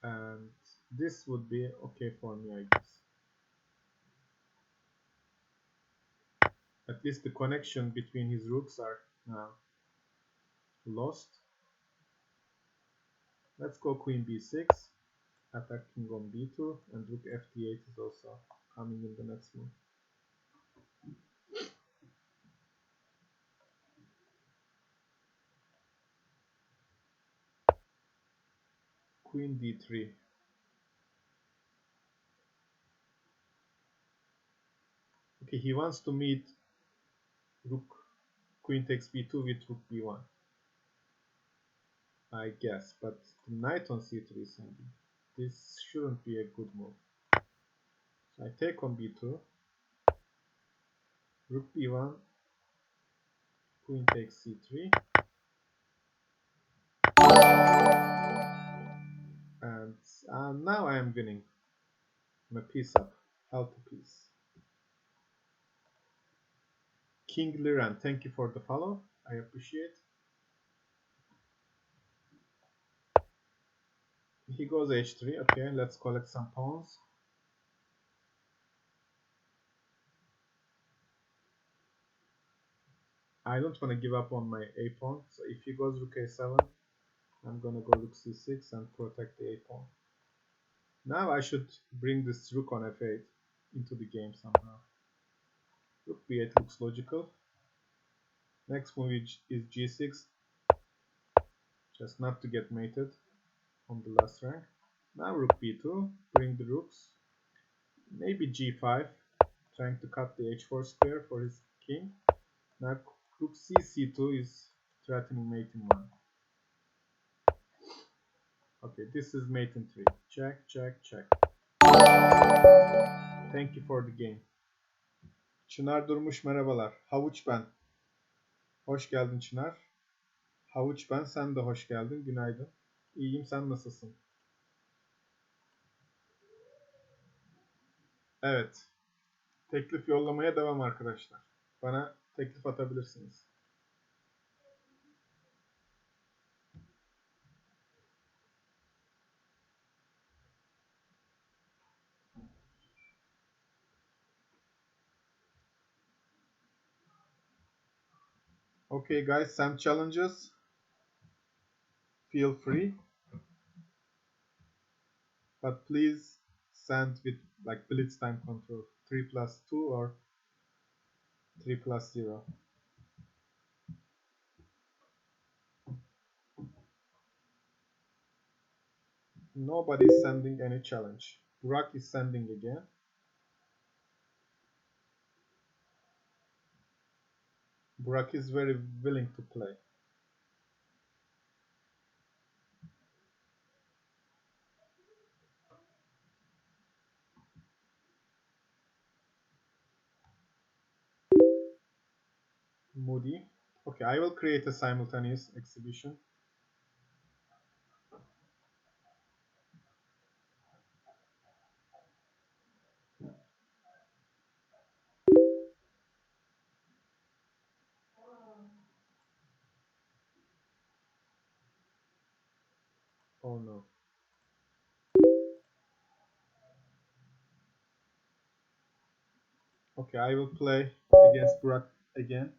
And this would be okay for me, I guess. At least the connection between his rooks are now lost. Let's go queen b6, attacking on b2, and rook f8 is also coming in the next move. Queen d3. Okay, he wants to meet rook queen takes b2 with rook b1, I guess, but the knight on c3 is ending. This shouldn't be a good move. So I take on b2, rook b1, queen takes c3, and now I am winning. I'm a piece up, healthy piece. King Liran, thank you for the follow. I appreciate. He goes h3. Okay, let's collect some pawns. I don't want to give up on my a pawn. So if he goes rook a7, I'm gonna go rook c6 and protect the a pawn. Now I should bring this rook on f8 into the game somehow. Rook b8 looks logical. Next move is g6, just not to get mated on the last rank. Now rook b2, bring the rooks. Maybe g5, trying to cut the h4 square for his king. Now rook c2 is threatening mate in 1. Okay, this is mate in 3. Check, check, check. Thank you for the game. Çınar Durmuş merhabalar. Havuç ben. Hoş geldin Çınar. Havuç ben, sen de hoş geldin. Günaydın. İyiyim, sen nasılsın? Evet. Teklif yollamaya devam arkadaşlar. Bana teklif atabilirsiniz. Okay guys, send challenges. Feel free. But please send with like blitz time control. 3 plus 2 or 3 plus 0. Nobody is sending any challenge. Burak is sending again. Burak is very willing to play. Moody. Okay, I will create a simultaneous exhibition. Oh no. Okay, I will play against Burak again.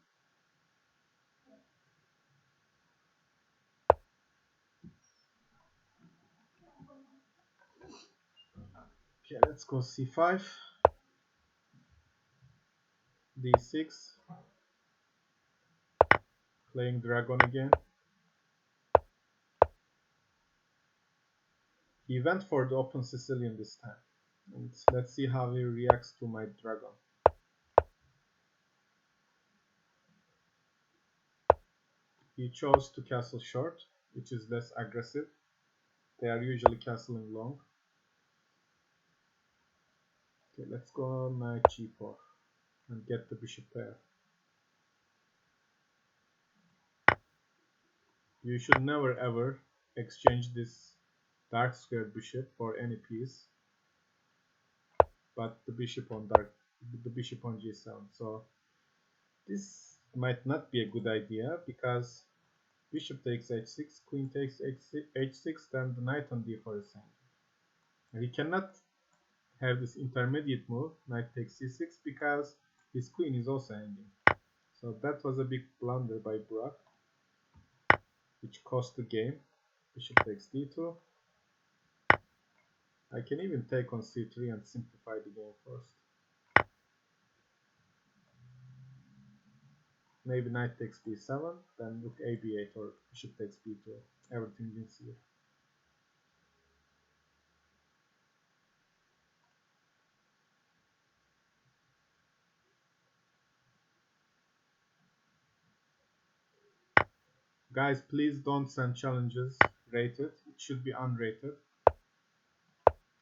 Okay, let's go c5, d6, playing dragon again. He went for the open Sicilian this time. And let's see how he reacts to my dragon. He chose to castle short, which is less aggressive. They are usually castling long. Okay, let's go knight g4 and get the bishop pair. You should never ever exchange this dark squared bishop for any piece, but the bishop on g7. So this might not be a good idea because bishop takes h6, queen takes h6, then the knight on d4 is hanging. And he cannot have this intermediate move, knight takes c6, because his queen is also hanging. So that was a big blunder by Burak, which cost the game. Bishop takes d2. I can even take on c3 and simplify the game first. Maybe knight takes b7, then rook a b8 or bishop takes b2. Everything wins here. Guys, please don't send challenges rated. It should be unrated.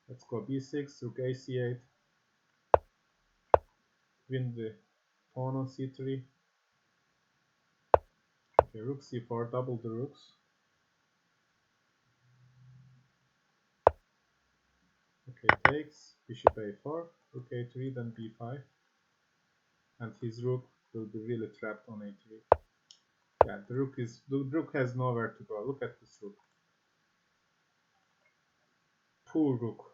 Let's go b6, rook a c8. Win the pawn on c3. Okay, rook c4, double the rooks. Okay, takes, bishop a4, rook a3, then b5. And his rook will be really trapped on a3. Yeah, the rook has nowhere to go. Look at this rook. Poor rook.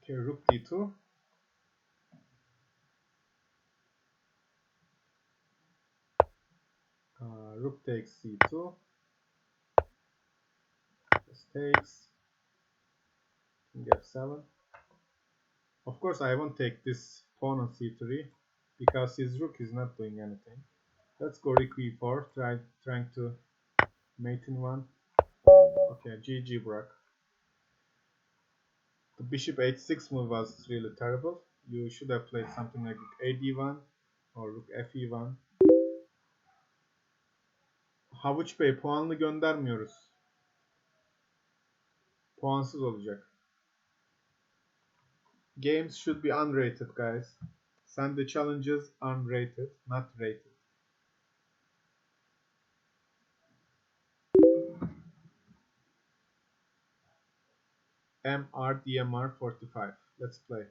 Okay, rook d2. Rook takes c2. Just takes. King f7. Of course, I won't take this pawn on c3 because his rook is not doing anything. Let's go rook e4, trying to mate in one. Okay, GG Burak. The bishop h6 move was really terrible. You should have played something like ad1 Or rook f1. Havuç Bey puanlı göndermiyoruz. Puansız olacak. Games should be unrated guys. Send the challenges unrated, not rated. MRDMR 45. Let's play.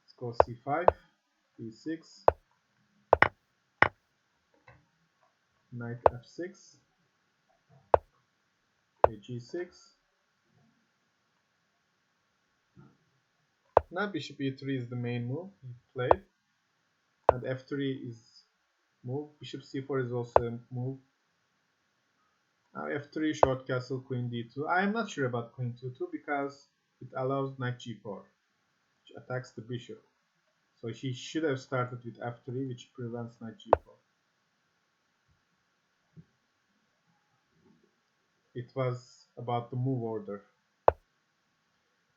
Let's go c5, b6, knight f6, g6. Now bishop e3 is the main move he played, and f3 is move. Bishop c4 is also a move. Now f3, short castle, queen d2. I am not sure about queen 2 because it allows knight g4, which attacks the bishop. So he should have started with f3, which prevents knight g4. It was about the move order.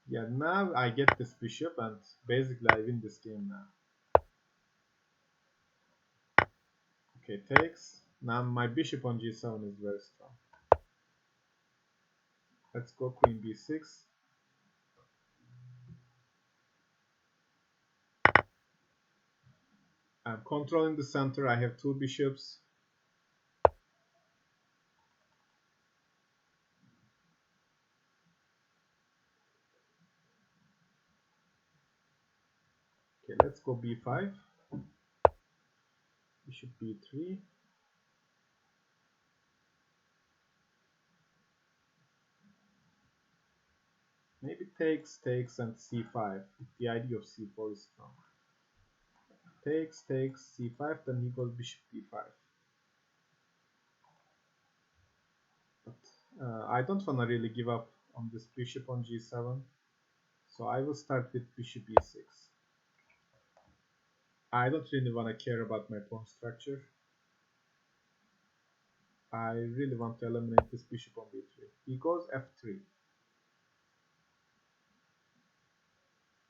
Yeah, now I get this bishop and basically I win this game now. Okay, takes. Now my bishop on g7 is very strong. Let's go queen b6. I'm controlling the center. I have two bishops. Okay, let's go b5. Bishop b3. Maybe takes, takes, and c5. If the idea of c4 is strong. Takes, takes, c5, then he goes bishop b5. But I don't want to really give up on this bishop on g7. So I will start with bishop e6. I don't really want to care about my pawn structure. I really want to eliminate this bishop on b3. He goes f3.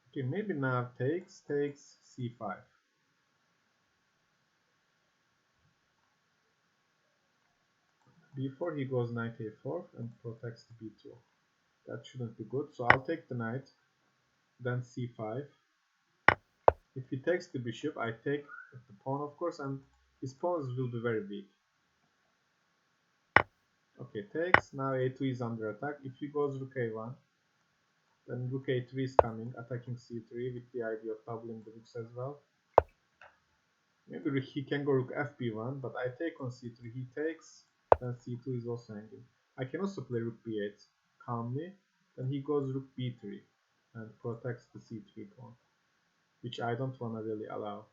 Okay, maybe now takes, takes, c5. Before he goes knight a4 and protects the b2. That shouldn't be good. So I'll take the knight, then c5. If he takes the bishop, I take the pawn, of course, and his pawns will be very weak. Okay, takes. Now a2 is under attack. If he goes rook a1, then rook a3 is coming, attacking c3 with the idea of doubling the rooks as well. Maybe he can go rook fb1, but I take on c3. He takes, then c2 is also hanging. I can also play rook b8 calmly. Then he goes rook b3 and protects the c3 pawn, which I don't want to really allow.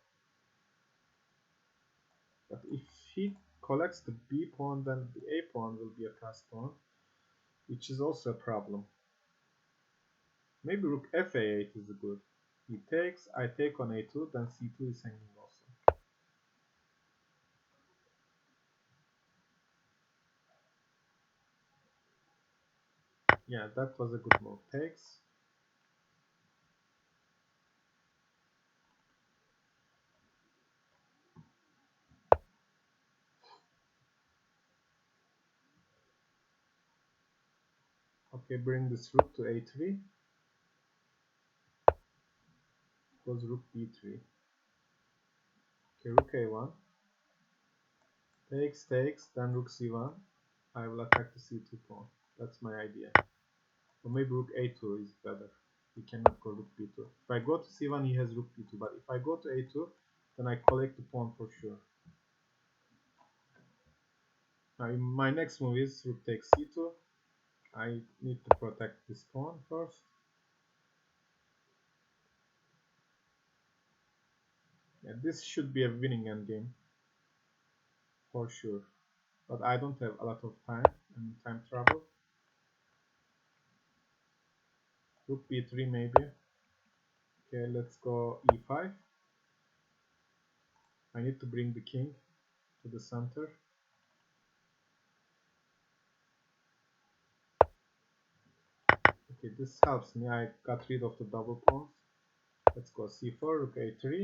But if he collects the b pawn, then the a pawn will be a passed pawn, which is also a problem. Maybe rook fa8 is good. He takes, I take on a2, then c2 is hanging also. Yeah, that was a good move. Takes. Okay, bring this rook to a3. Goes rook b3. Okay, rook a1. Takes, takes, then rook c1. I will attack the c2 pawn. That's my idea. Or maybe rook a2 is better. He cannot go rook b2. If I go to c1, he has rook b2. But if I go to a2, then I collect the pawn for sure. Now, my next move is rook takes c2. I need to protect this pawn first. Yeah, this should be a winning endgame for sure. But I don't have a lot of time and time trouble. Rook b3 maybe. Okay, let's go e5. I need to bring the king to the center. Okay, this helps me. I got rid of the double pawns. Let's go c4, rook a3.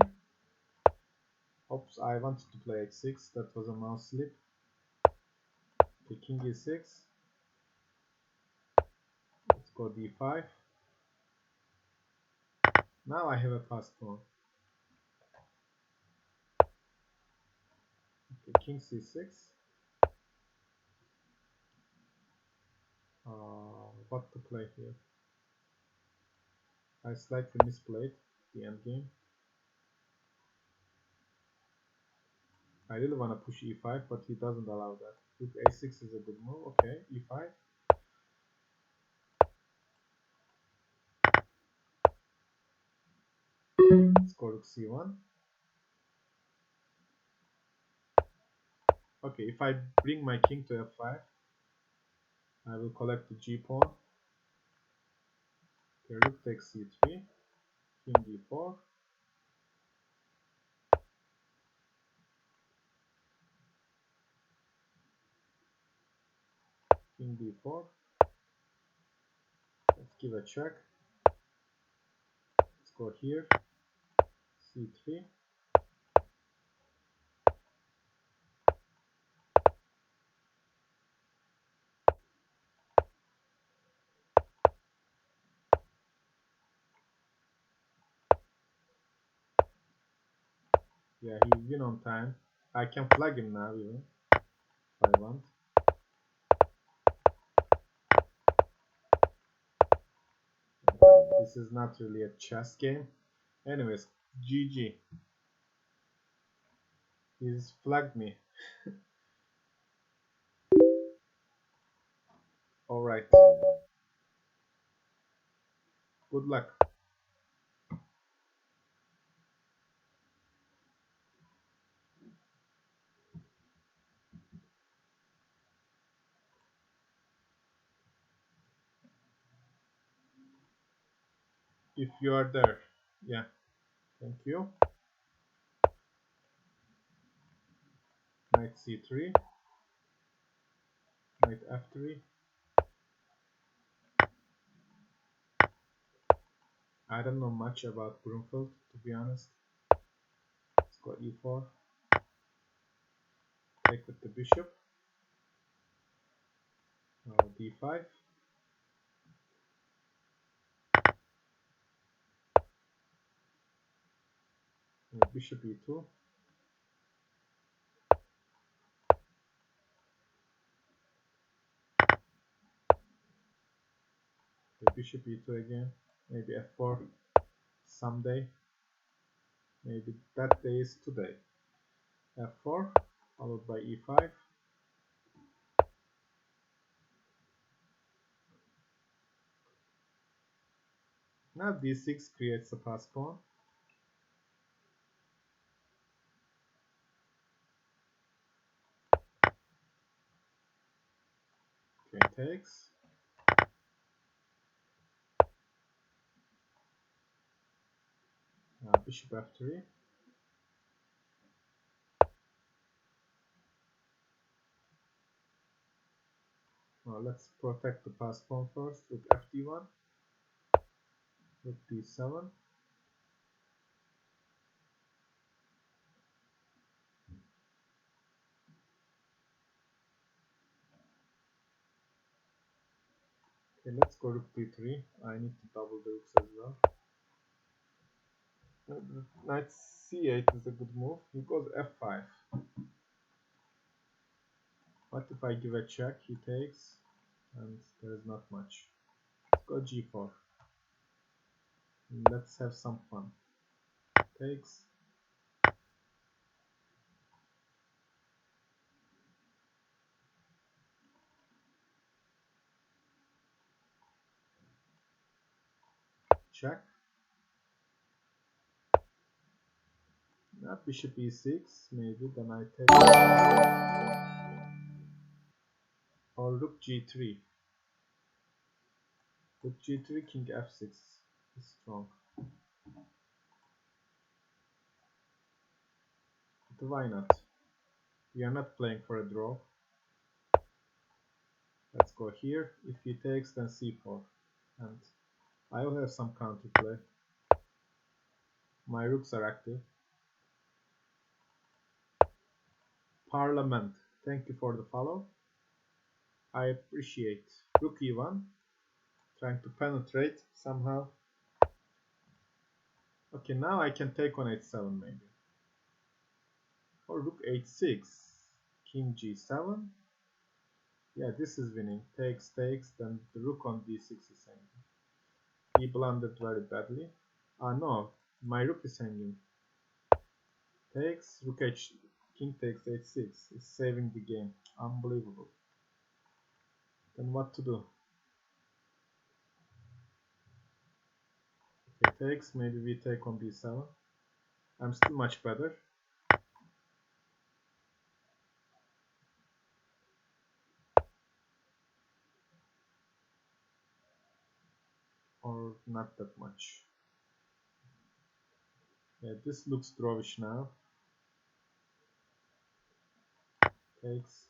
Oops, I wanted to play h6. That was a mouse slip. Okay, king e6. Let's go d5. Now I have a passed pawn. Okay, king c6. What to play here? I slightly misplayed the endgame. I really want to push e5, but he doesn't allow that. Rook a6 is a good move. Okay, e5. Let's go rook c1. Okay, if I bring my king to f5, I will collect the g pawn. Okay, rook takes c3, king d4, king d4. Let's give a check. Let's go here, c3. Yeah, he win on time. I can flag him now even if I want. This is not really a chess game. Anyways, GG. He's flagged me. Alright. Good luck. If you are there. Yeah. Thank you. Knight c3. Knight f3. I don't know much about Grunfeld, to be honest. Let's go e4. Take with the bishop. D5. Bishop e2. Bishop e2 again. Maybe f4 someday. Maybe that day is today. f4 followed by e5. Now d6 creates a pass pawn. Okay, takes. Bishop f3. Let's protect the pass pawn first. Rook fd1. Rook d7. Okay, let's go rook d3. I need to double the rooks as well. Knight c8 is a good move. He goes f5. What if I give a check? He takes, and there is not much. Let's go g4. Let's have some fun. Takes. Check. Bishop e6. Maybe then I take. Or rook g3. Rook g3, king f6 is strong. But why not? We are not playing for a draw. Let's go here. If he takes, then c4. and I will have some counterplay. My rooks are active. Parliament, thank you for the follow. I appreciate. Rook e1, trying to penetrate somehow. Okay, now I can take on h7 maybe. Or rook h6, king g7. Yeah, this is winning. Takes, then the rook on d6 is hanging. He blundered very badly. Ah no, my rook is hanging. Takes, rook h, king takes h6. Is saving the game. Unbelievable. Then what to do? Okay, takes, maybe we take on b7. I'm still much better. Or not that much. Yeah, this looks drawish now. Takes.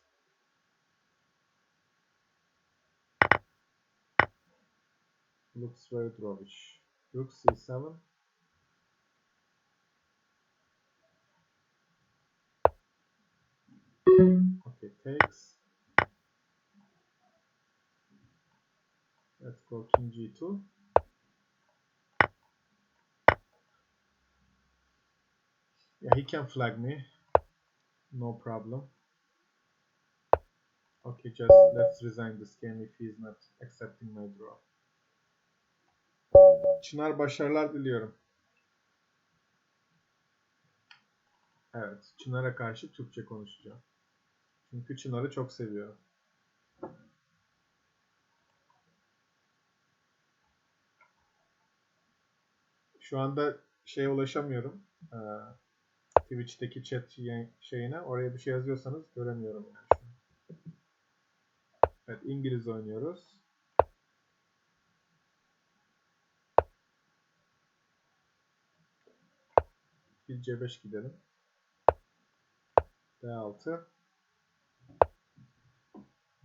Looks very drawish. Rook c7. Okay, takes. Let's go king g2. Yeah, he can flag me. No problem. Okay, just let's resign this game if he's not accepting my draw. Çınar başarılar diliyorum. Evet, Çınar'a karşı Türkçe konuşacağım. Çünkü Çınar'ı çok seviyorum. Şu anda şeye ulaşamıyorum. Twitch'teki chat şeyine. Oraya bir şey yazıyorsanız göremiyorum yani şu an. Evet, İngiliz oynuyoruz. Fil c5 gidelim. D6.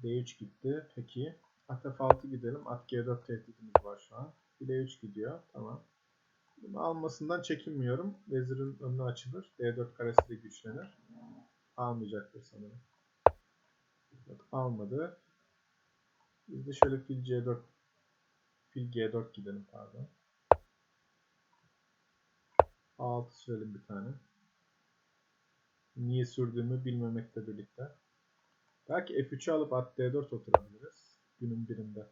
D3 gitti. Peki. At F6 gidelim. At G4 tehditimiz var şu an. Fil E3 gidiyor. Tamam. Bunu almasından çekinmiyorum. Vezirin önüne açılır. D4 karesi de güçlenir. Almayacaktır sanırım. Yok, almadı. Biz de şöyle fil C4, fil G4 gidelim pardon. A6 sürelim bir tane. Niye sürdüğümü bilmemekle birlikte. Belki F3'ü alıp at D4 oturabiliriz. Günün birinde.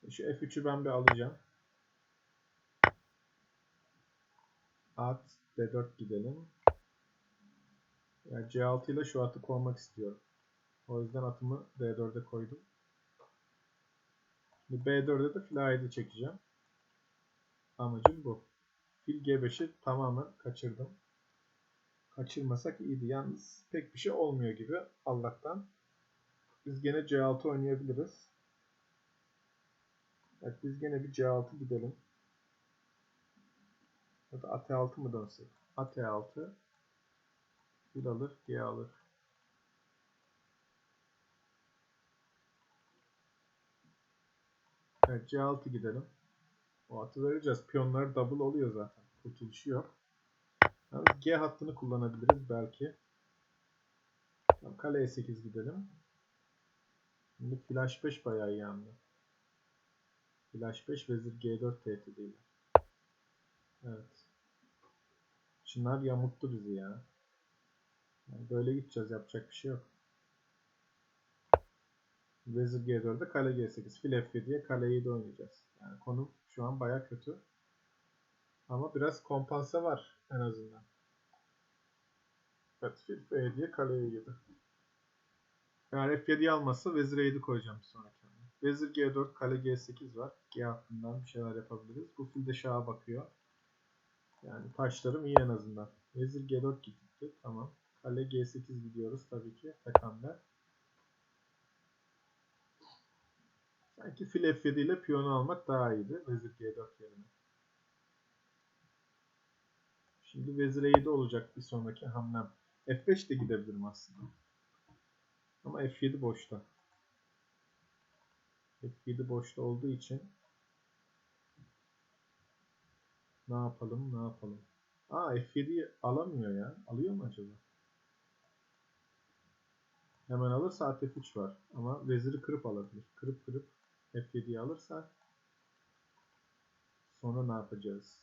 Şu F3'ü ben bir alacağım. At D4 gidelim. Yani C6 ile şu atı kovmak istiyorum. O yüzden atımı D4'e koydum. B4'e de fil A7 çekeceğim. Amacım bu. Fil G5'i tamamen kaçırdım. Kaçırmasak iyiydi. Yalnız pek bir şey olmuyor gibi Allah'tan. Biz gene C6 oynayabiliriz. Evet, biz gene bir C6 gidelim. Ya da AT6 mı dönsek? AT6 fil alır, G alır. Evet, C6 gidelim. O atı vereceğiz. Piyonlar double oluyor zaten. Kurtuluşu yok. Yalnız G hattını kullanabiliriz belki. Tamam, kale E8 gidelim. Şimdi flash 5 bayağı iyi anda. Flash 5 vezir G4 tehdidiyle. Evet. Çınar yamuttu bizi ya. Yani böyle gideceğiz, yapacak bir şey yok. Vezir G4'de kale G8, fil F7'ye kale 7 oynayacağız. Yani konum şu an baya kötü. Ama biraz kompansa var en azından. Evet, fil F7'ye kale 7. Eğer F7'yi almazsa vezir E7 koyacağım bir sonraki hamle. Vezir G4, kale G8 var. G hattından bir şeyler yapabiliriz. Bu fil de şaha bakıyor. Yani taşlarım iyi en azından. Vezir G4 gitti. Tamam. Kale G8 gidiyoruz tabii ki. Tek hamle. Sanki fil F7 ile piyonu almak daha iyiydi. Vezir G4 yerine. Şimdi vezir E7 olacak bir sonraki hamlem. F5 de gidebilirim aslında. Ama F7 boşta. F7 boşta olduğu için ne yapalım, ne yapalım? Aa, F7'yi alamıyor ya. Alıyor mu acaba? Hemen alırsa at F3 var. Ama veziri kırıp alabilir. Kırıp F7'yi alırsa sonra ne yapacağız?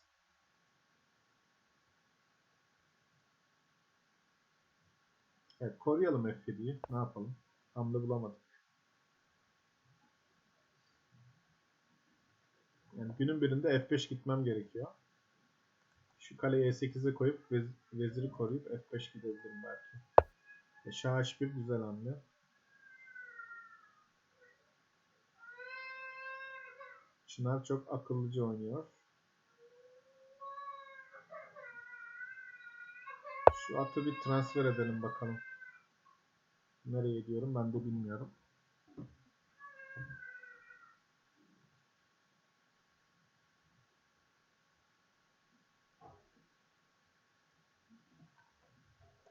Evet, koruyalım F7'yi. Ne yapalım? Hamle bulamadık. Yani günün birinde F5 gitmem gerekiyor. Şu kaleyi E8'e koyup veziri koruyup F5 gidebilirim belki. Şah H1 güzel hamle. Çınar çok akıllıca oynuyor. Şu atı bir transfer edelim bakalım. Nereye gidiyorum ben de bilmiyorum.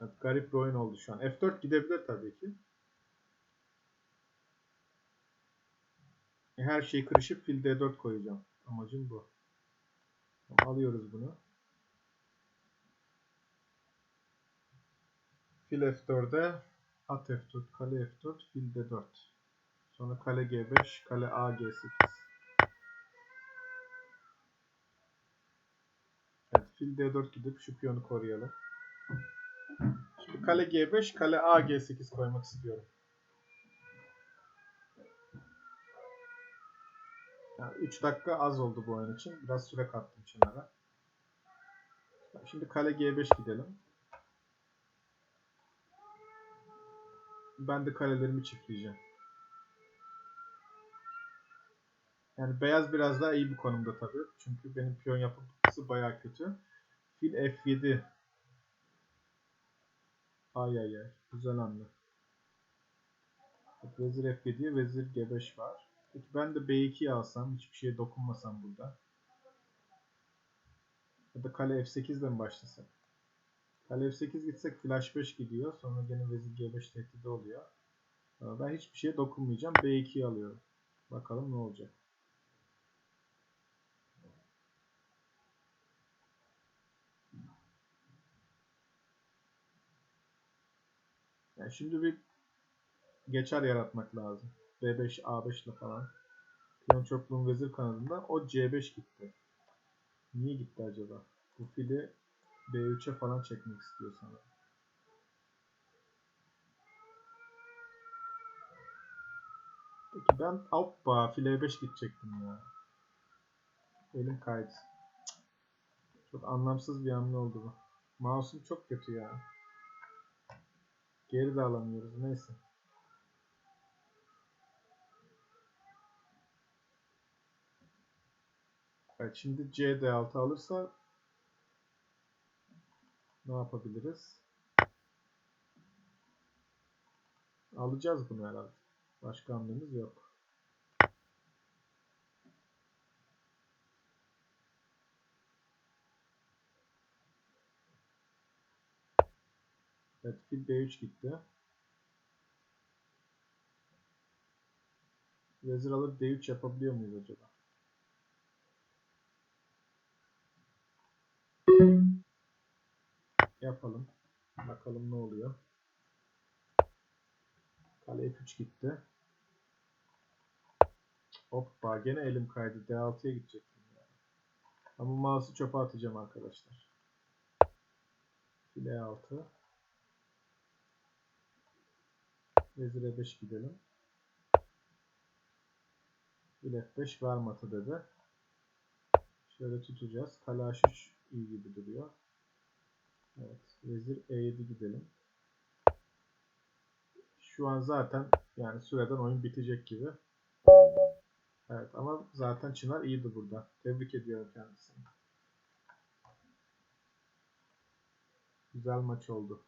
Evet, garip bir oyun oldu şu an. F4 gidebilir tabii ki. Her şeyi kırışıp fil D4 koyacağım. Amacım bu. Alıyoruz bunu. Fil F4'e at F4, kale F4, fil D4. Sonra kale G5, kale A G8. Evet, fil D4 gidip şu piyonu koruyalım. Şimdi kale G5, kale A G8 koymak istiyorum. Yani 3 dakika az oldu bu oyun için. Biraz süre kattım Çınar'a. Şimdi kale G5 gidelim. Ben de kalelerimi çiftleyeceğim. Yani beyaz biraz daha iyi bir konumda tabii. Çünkü benim piyon yapısı bayağı kötü. Fil F7. Ay ay ay. Güzel hamle. Vezir F7'ye vezir G5 var. Peki ben de B2'yi alsam. Hiçbir şeye dokunmasam burada. Ya da kale F8 ile mi başlasak? Kale F8 gitsek fil H5 gidiyor. Sonra gene vezir G5 tehdidi oluyor. Ben hiçbir şeye dokunmayacağım. B2'yi alıyorum. Bakalım ne olacak. Yani şimdi bir geçer yaratmak lazım. B5, A5 ile falan. Piyon çokluğun vezir kanadında. O C5 gitti. Niye gitti acaba? Bu fili B3'e falan çekmek istiyor sanırım. Peki ben hoppa file E5 gidecektim ya. Elim kaydı. Çok anlamsız bir hamle oldu bu. Mouse'um çok kötü ya. Geri de alamıyoruz. Neyse. Evet, şimdi C D6 alırsa ne yapabiliriz? Alacağız bunu herhalde. Başka hamlemiz yok. Evet, fil D3 gitti. Vezir alır D3 yapabiliyor muyuz acaba? Yapalım. Bakalım ne oluyor. Kale F3 gitti. Hoppa gene elim kaydı. D6'ya gidecektim ya. Ama mouse'u çöpe atacağım arkadaşlar. Fil E6. Vezir E5 gidelim. Fil F5 vermatı dedi. Şöyle tutacağız. Kale H3 iyi gibi duruyor. Evet. Vezir E7 gidelim. Şu an zaten yani süreden oyun bitecek gibi. Evet ama zaten Çınar iyiydi burada. Tebrik ediyorum kendisini. Güzel maç oldu.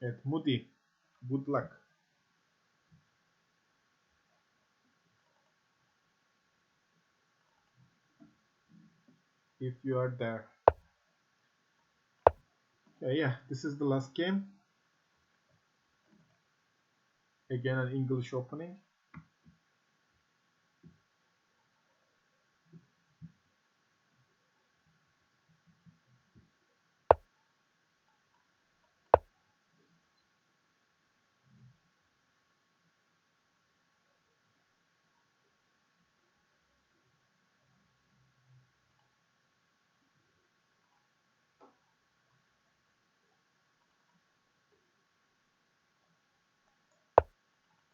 Evet, Moody. Good luck. If you are there. Yeah, this is the last game. Again, an English opening.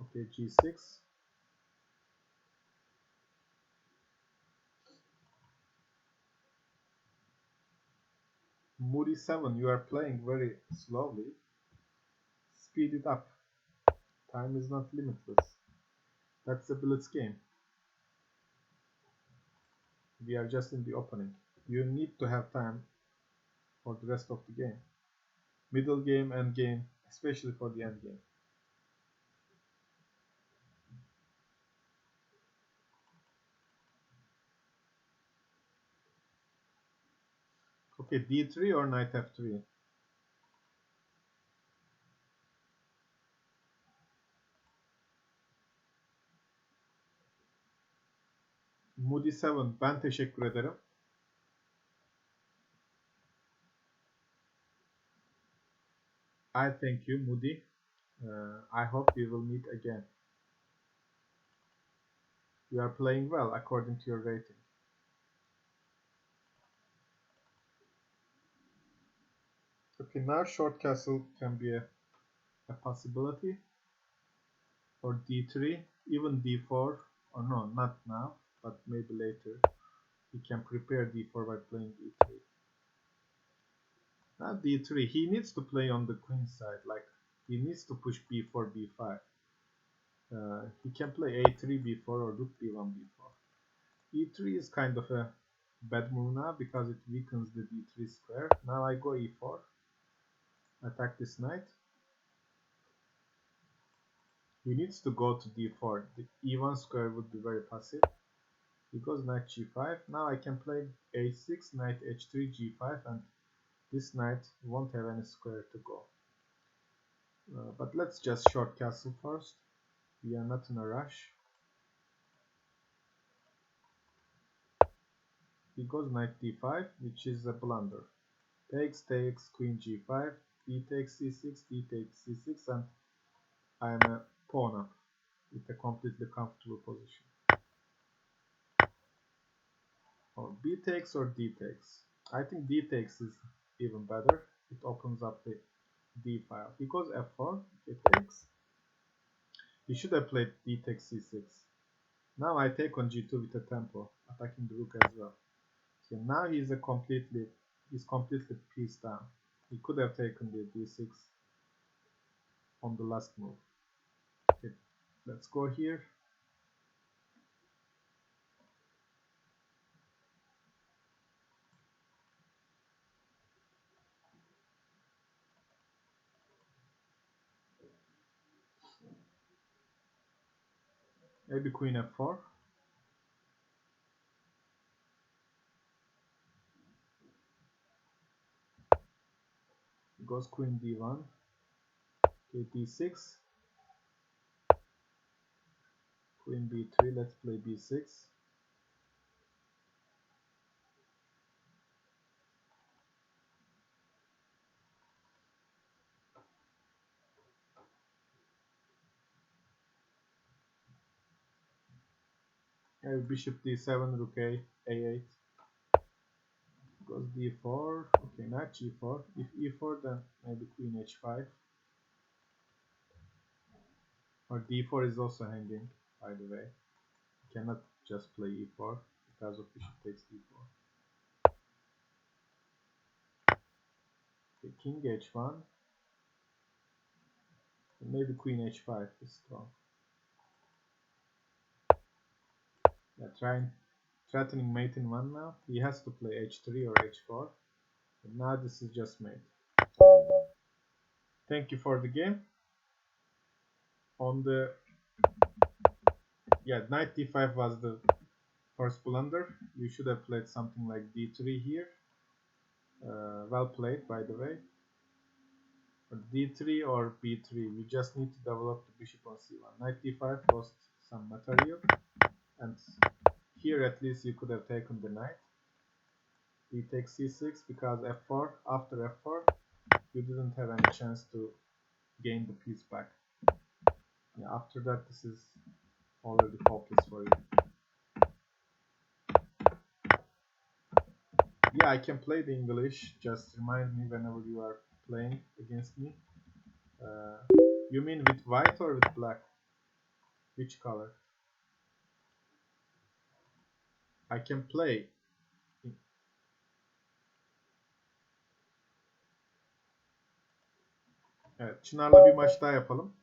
Okay, G6. Moody 7, you are playing very slowly. Speed it up. Time is not limitless. That's the blitz game. We are just in the opening. You need to have time for the rest of the game. Middle game, end game, especially for the end game. Okay, D3 or knight F3. Moody 7, ben teşekkür ederim. I thank you, Moody. I hope we will meet again. You are playing well according to your rating. Okay, now short castle can be a possibility. Or D3, even D4, or no, not now, but maybe later. He can prepare D4 by playing D3. Now D3, he needs to play on the queen side, like he needs to push B4, B5. He can play A3, B4 or Rook B1, B4. E3 is kind of a bad move now because it weakens the D3 square. Now I go E4, attack this knight. He needs to go to D4. The E1 square would be very passive. He goes knight G5. Now I can play A6, knight H3, G5, and this knight won't have any square to go. But let's just short castle first. We are not in a rush. He goes knight D5, which is a blunder. Takes, queen G5, D takes C6, D takes C6, and I am a pawn up with a completely comfortable position. Or B takes or D takes. I think D takes is even better. It opens up the D file. He goes F4, he takes. He should have played D takes C6. Now I take on G2 with a tempo, attacking the rook as well. So now he's completely pieced down. He could have taken the D6 on the last move. Okay, let's go here. Maybe queen F4. Goes queen D1. Okay, D6. Queen B3. Let's play B6. Bishop D7, Rook A, A8. Goes D4. Okay, knight G4. If E4, then maybe queen H5. Or D4 is also hanging, by the way. You cannot just play E4 because of bishop takes D4. Okay, king H1. And maybe queen H5 is strong. Yeah, threatening mate in 1 now. He has to play H3 or H4. And now this is just mate. Thank you for the game. On the knight D5 was the first blunder. You should have played something like D3 here. Well played, by the way. D3 or B3. We just need to develop the bishop on C1. Knight D5 lost some material, and here at least you could have taken the knight. D takes C6 because F4. After F4, you didn't have any chance to gain the piece back. Yeah, after that, this is already hopeless for you. Yeah, I can play the English. Just remind me whenever you are playing against me. You mean with white or with black? Which color? I can play. Evet, Çınar'la bir maç daha yapalım.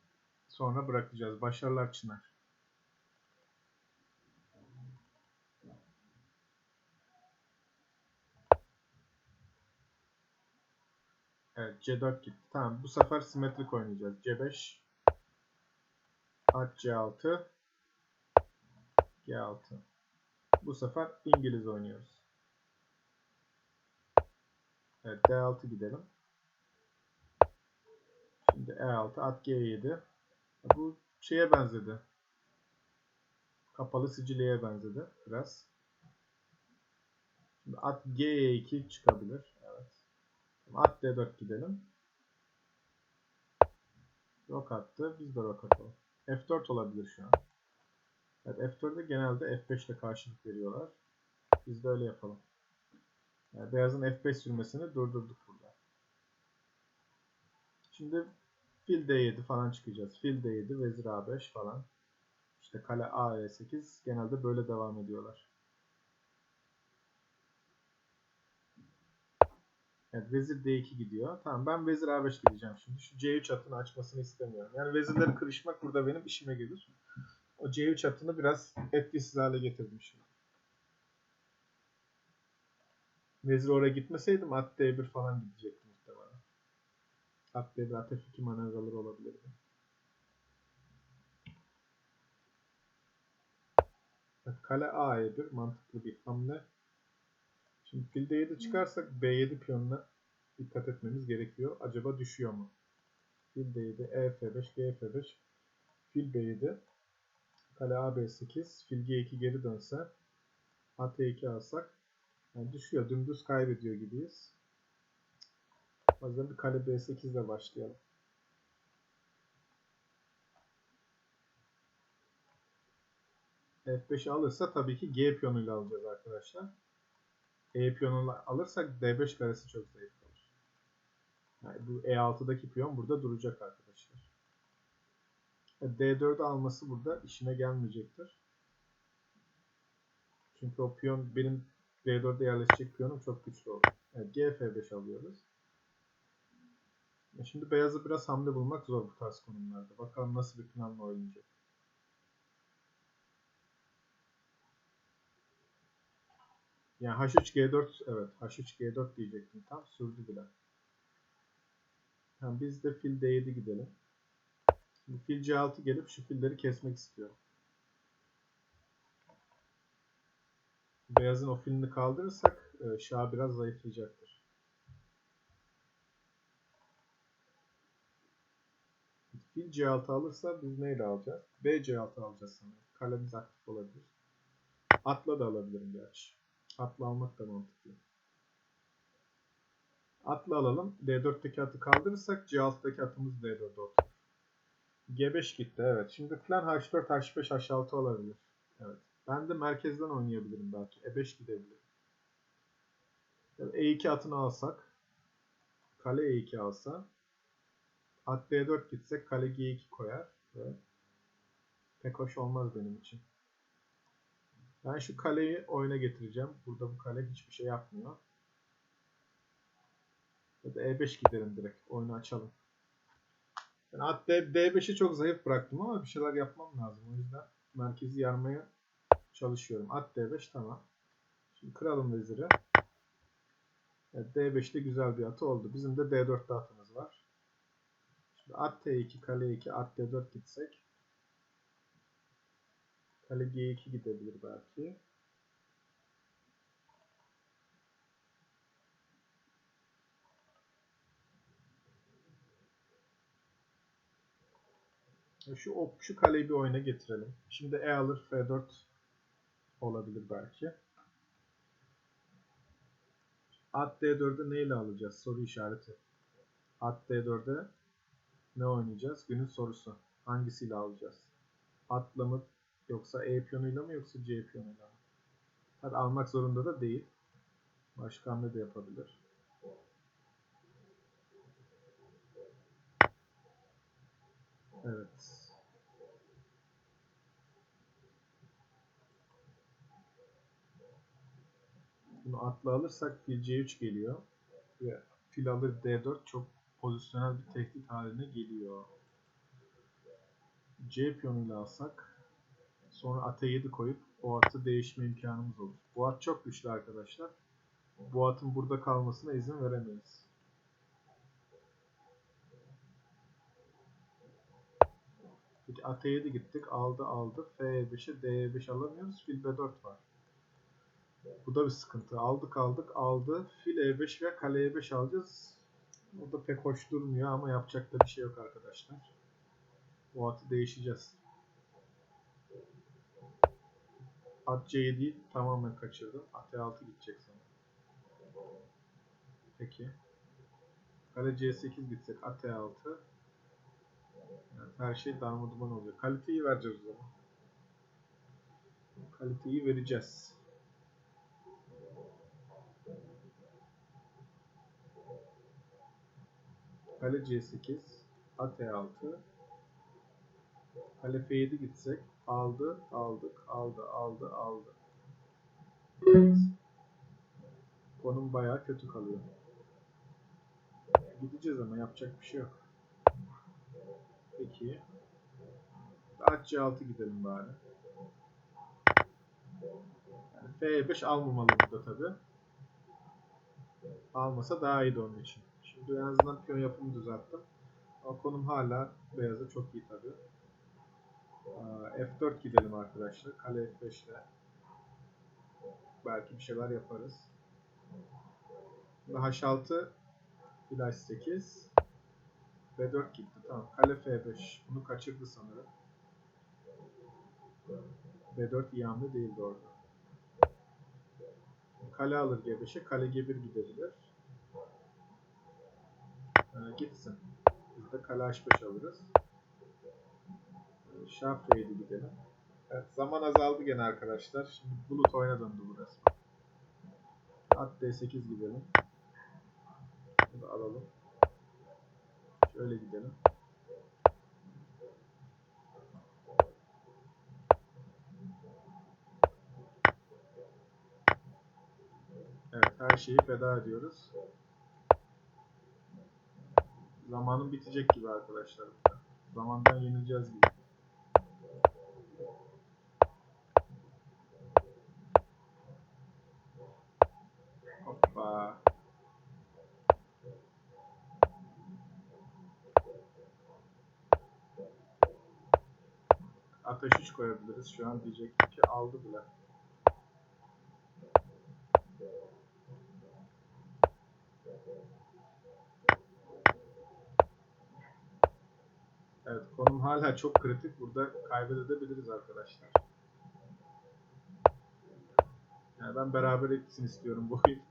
Sonra bırakacağız. Başarılar Çınar. Evet, C4 gitti. Tamam, bu sefer simetrik oynayacağız. C5, at C6, G6. Bu sefer İngiliz oynuyoruz. Evet, D6 gidelim. Şimdi E6, at G7. Bu şeye benzedi. Kapalı Sicilya'ya benzedi biraz. Şimdi at G2 çıkabilir. Evet. At D4 gidelim. Rok attı. Biz de rok atalım. F4 olabilir şu an. Evet, F4'de genelde F5 ile karşılık veriyorlar. Biz de öyle yapalım. Yani beyazın F5 sürmesini durdurduk burada. Şimdi fil D7 falan çıkacağız. Fil D7, vezir A5 falan. İşte kale A E8 genelde böyle devam ediyorlar. Evet, vezir D2 gidiyor. Tamam, ben vezir A5 gideceğim şimdi. Şu C3 atını açmasını istemiyorum. Yani vezirleri kırışmak burada benim işime gelir. O C3 atını biraz etkisiz hale getirdim şimdi. Vezir oraya gitmeseydim at D1 falan gidecektim muhtemelen. At D1, at F2 manevraları olabilirdi. Evet, kale A1 mantıklı bir hamle. Şimdi fil D7 çıkarsak B7 piyonuna dikkat etmemiz gerekiyor. Acaba düşüyor mu? Fil D7, E F5, G F5, fil B7, kale A B8, fil G2 geri dönse, at E2 alsak, yani düşüyor. Dümdüz kaybediyor gibiyiz. O yüzden bir kale B8 ile başlayalım. F5'i alırsa tabii ki G piyonuyla alacağız arkadaşlar. E piyonuyla alırsak D5 karesi çok zayıf kalır. Yani bu E6'daki piyon burada duracak arkadaşlar. D4'ü alması burada işine gelmeyecektir. Çünkü o piyon benim D4'e yerleşecek piyonum çok güçlü olur. Yani G F5 alıyoruz. Şimdi beyazı biraz hamle bulmak zor bu tarz konumlarda. Bakalım nasıl bir planla oynayacak. Yani H3 G4, evet H3 G4 diyecektim, tam sürdü bile. Yani biz de fil D7 gidelim. Şimdi fil C6 gelip şu filleri kesmek istiyorum. Beyazın o filini kaldırırsak şah biraz zayıflayacaktır. Fil C6 alırsa biz neyle alacağız? B C6 alacağız sanırım. Kalemiz aktif olabilir. Atla da alabilirim gerçi. Atla almak da mantıklı. Atla alalım. D4'teki atı kaldırırsak C6'daki atımız D4'e oturur. G5 gitti, evet. Şimdi plan H4, H5, H6 olabilir. Evet. Ben de merkezden oynayabilirim belki. E5 gidebilir. Yani E2 atını alsak, kale E2 alsa, at D4 gitsek kale G2 koyar ve pek hoş olmaz benim için. Ben şu kaleyi oyuna getireceğim. Burada bu kale hiçbir şey yapmıyor. Ya da E5 gidelim direkt. Oyunu açalım. Yani at D5'i çok zayıf bıraktım ama bir şeyler yapmam lazım. O yüzden merkezi yarmaya çalışıyorum. At D5 tamam. Şimdi kıralım veziri. Evet, D5'te güzel bir atı oldu. Bizim de D4'te atımız var. Şimdi at T2, kale 2, at D4 gitsek. Kale G2 gidebilir belki. Şu kaleyi bir oyuna getirelim. Şimdi E alır F4 olabilir belki. At D4'ü neyle alacağız? Soru işareti. At D4'e ne oynayacağız? Günün sorusu. Hangisiyle alacağız? Atla mı yoksa E piyonuyla mı yoksa C piyonuyla mı? Tabi almak zorunda da değil. Başka hamle de yapabilir. Evet. Bunu atla alırsak fil C3 geliyor. Ve fil alır D4 çok pozisyonel bir tehdit haline geliyor. C piyonuyla alsak sonra ata 7 koyup o atı değişme imkanımız olur. Bu at çok güçlü arkadaşlar. Bu atın burada kalmasına izin veremeyiz. Peki ata 7 gittik. Aldı. F5'e D5 alamıyoruz. Fil B4 var. Bu da bir sıkıntı. Aldı. Fil E5 ve kale E5 alacağız. O da pek hoş durmuyor ama yapacak da bir şey yok arkadaşlar. O atı değişeceğiz. At C7'yi tamamen kaçırdım. At E6 gidecek sana. Peki. Kale C8 gitsek at E6. Yani her şey darmaduman oluyor. Kaliteyi vereceğiz o zaman. Kaliteyi vereceğiz. Kale C8, at E6, kale F7 gitsek aldı. Evet. Konum bayağı kötü kalıyor. Gideceğiz ama yapacak bir şey yok. Peki. At C6 gidelim bari. Yani F5 almamalı burada tabi. Almasa daha iyiydi onun için. Şimdi en azından piyon yapımı düzelttim. Ama konum hala beyaza çok iyi tabi. F4 gidelim arkadaşlar. Kale F5 ile belki bir şeyler yaparız. H6 flash 8 B4 gitti. Tamam. Kale F5. Bunu kaçırdı sanırım. B4 iyi hamle değildi orada. Kale alır G5'e. Kale G1 gidebilir. Gitsin. Biz de kale H5 alırız. Şah F7 gidelim. Evet, zaman azaldı gene arkadaşlar. Şimdi bulut oyuna döndü bu resmen. At D8 gidelim. Bunu da alalım. Şöyle gidelim. Evet, her şeyi feda ediyoruz. Zamanın bitecek gibi arkadaşlar. Zamandan yenileceğiz gibi. Hoppa. Ateş 3 koyabiliriz. Şu an diyecektim ki aldı bile. Evet, konum hala çok kritik. Burada kaybedebiliriz arkadaşlar. Yani ben beraber gitsin istiyorum bu oyun.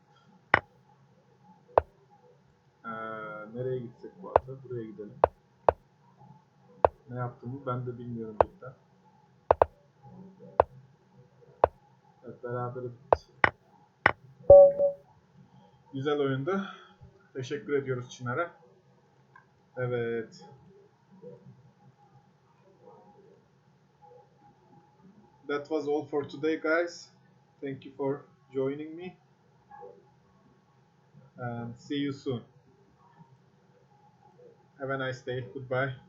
Nereye gitsek bu arada? Buraya gidelim. Ne yaptığımı ben de bilmiyorum cidden. Evet, beraber bitti. Güzel oyundu. Teşekkür ediyoruz Çınar'a. Evet. That was all for today, guys. Thank you for joining me. And see you soon. Have a nice day. Goodbye.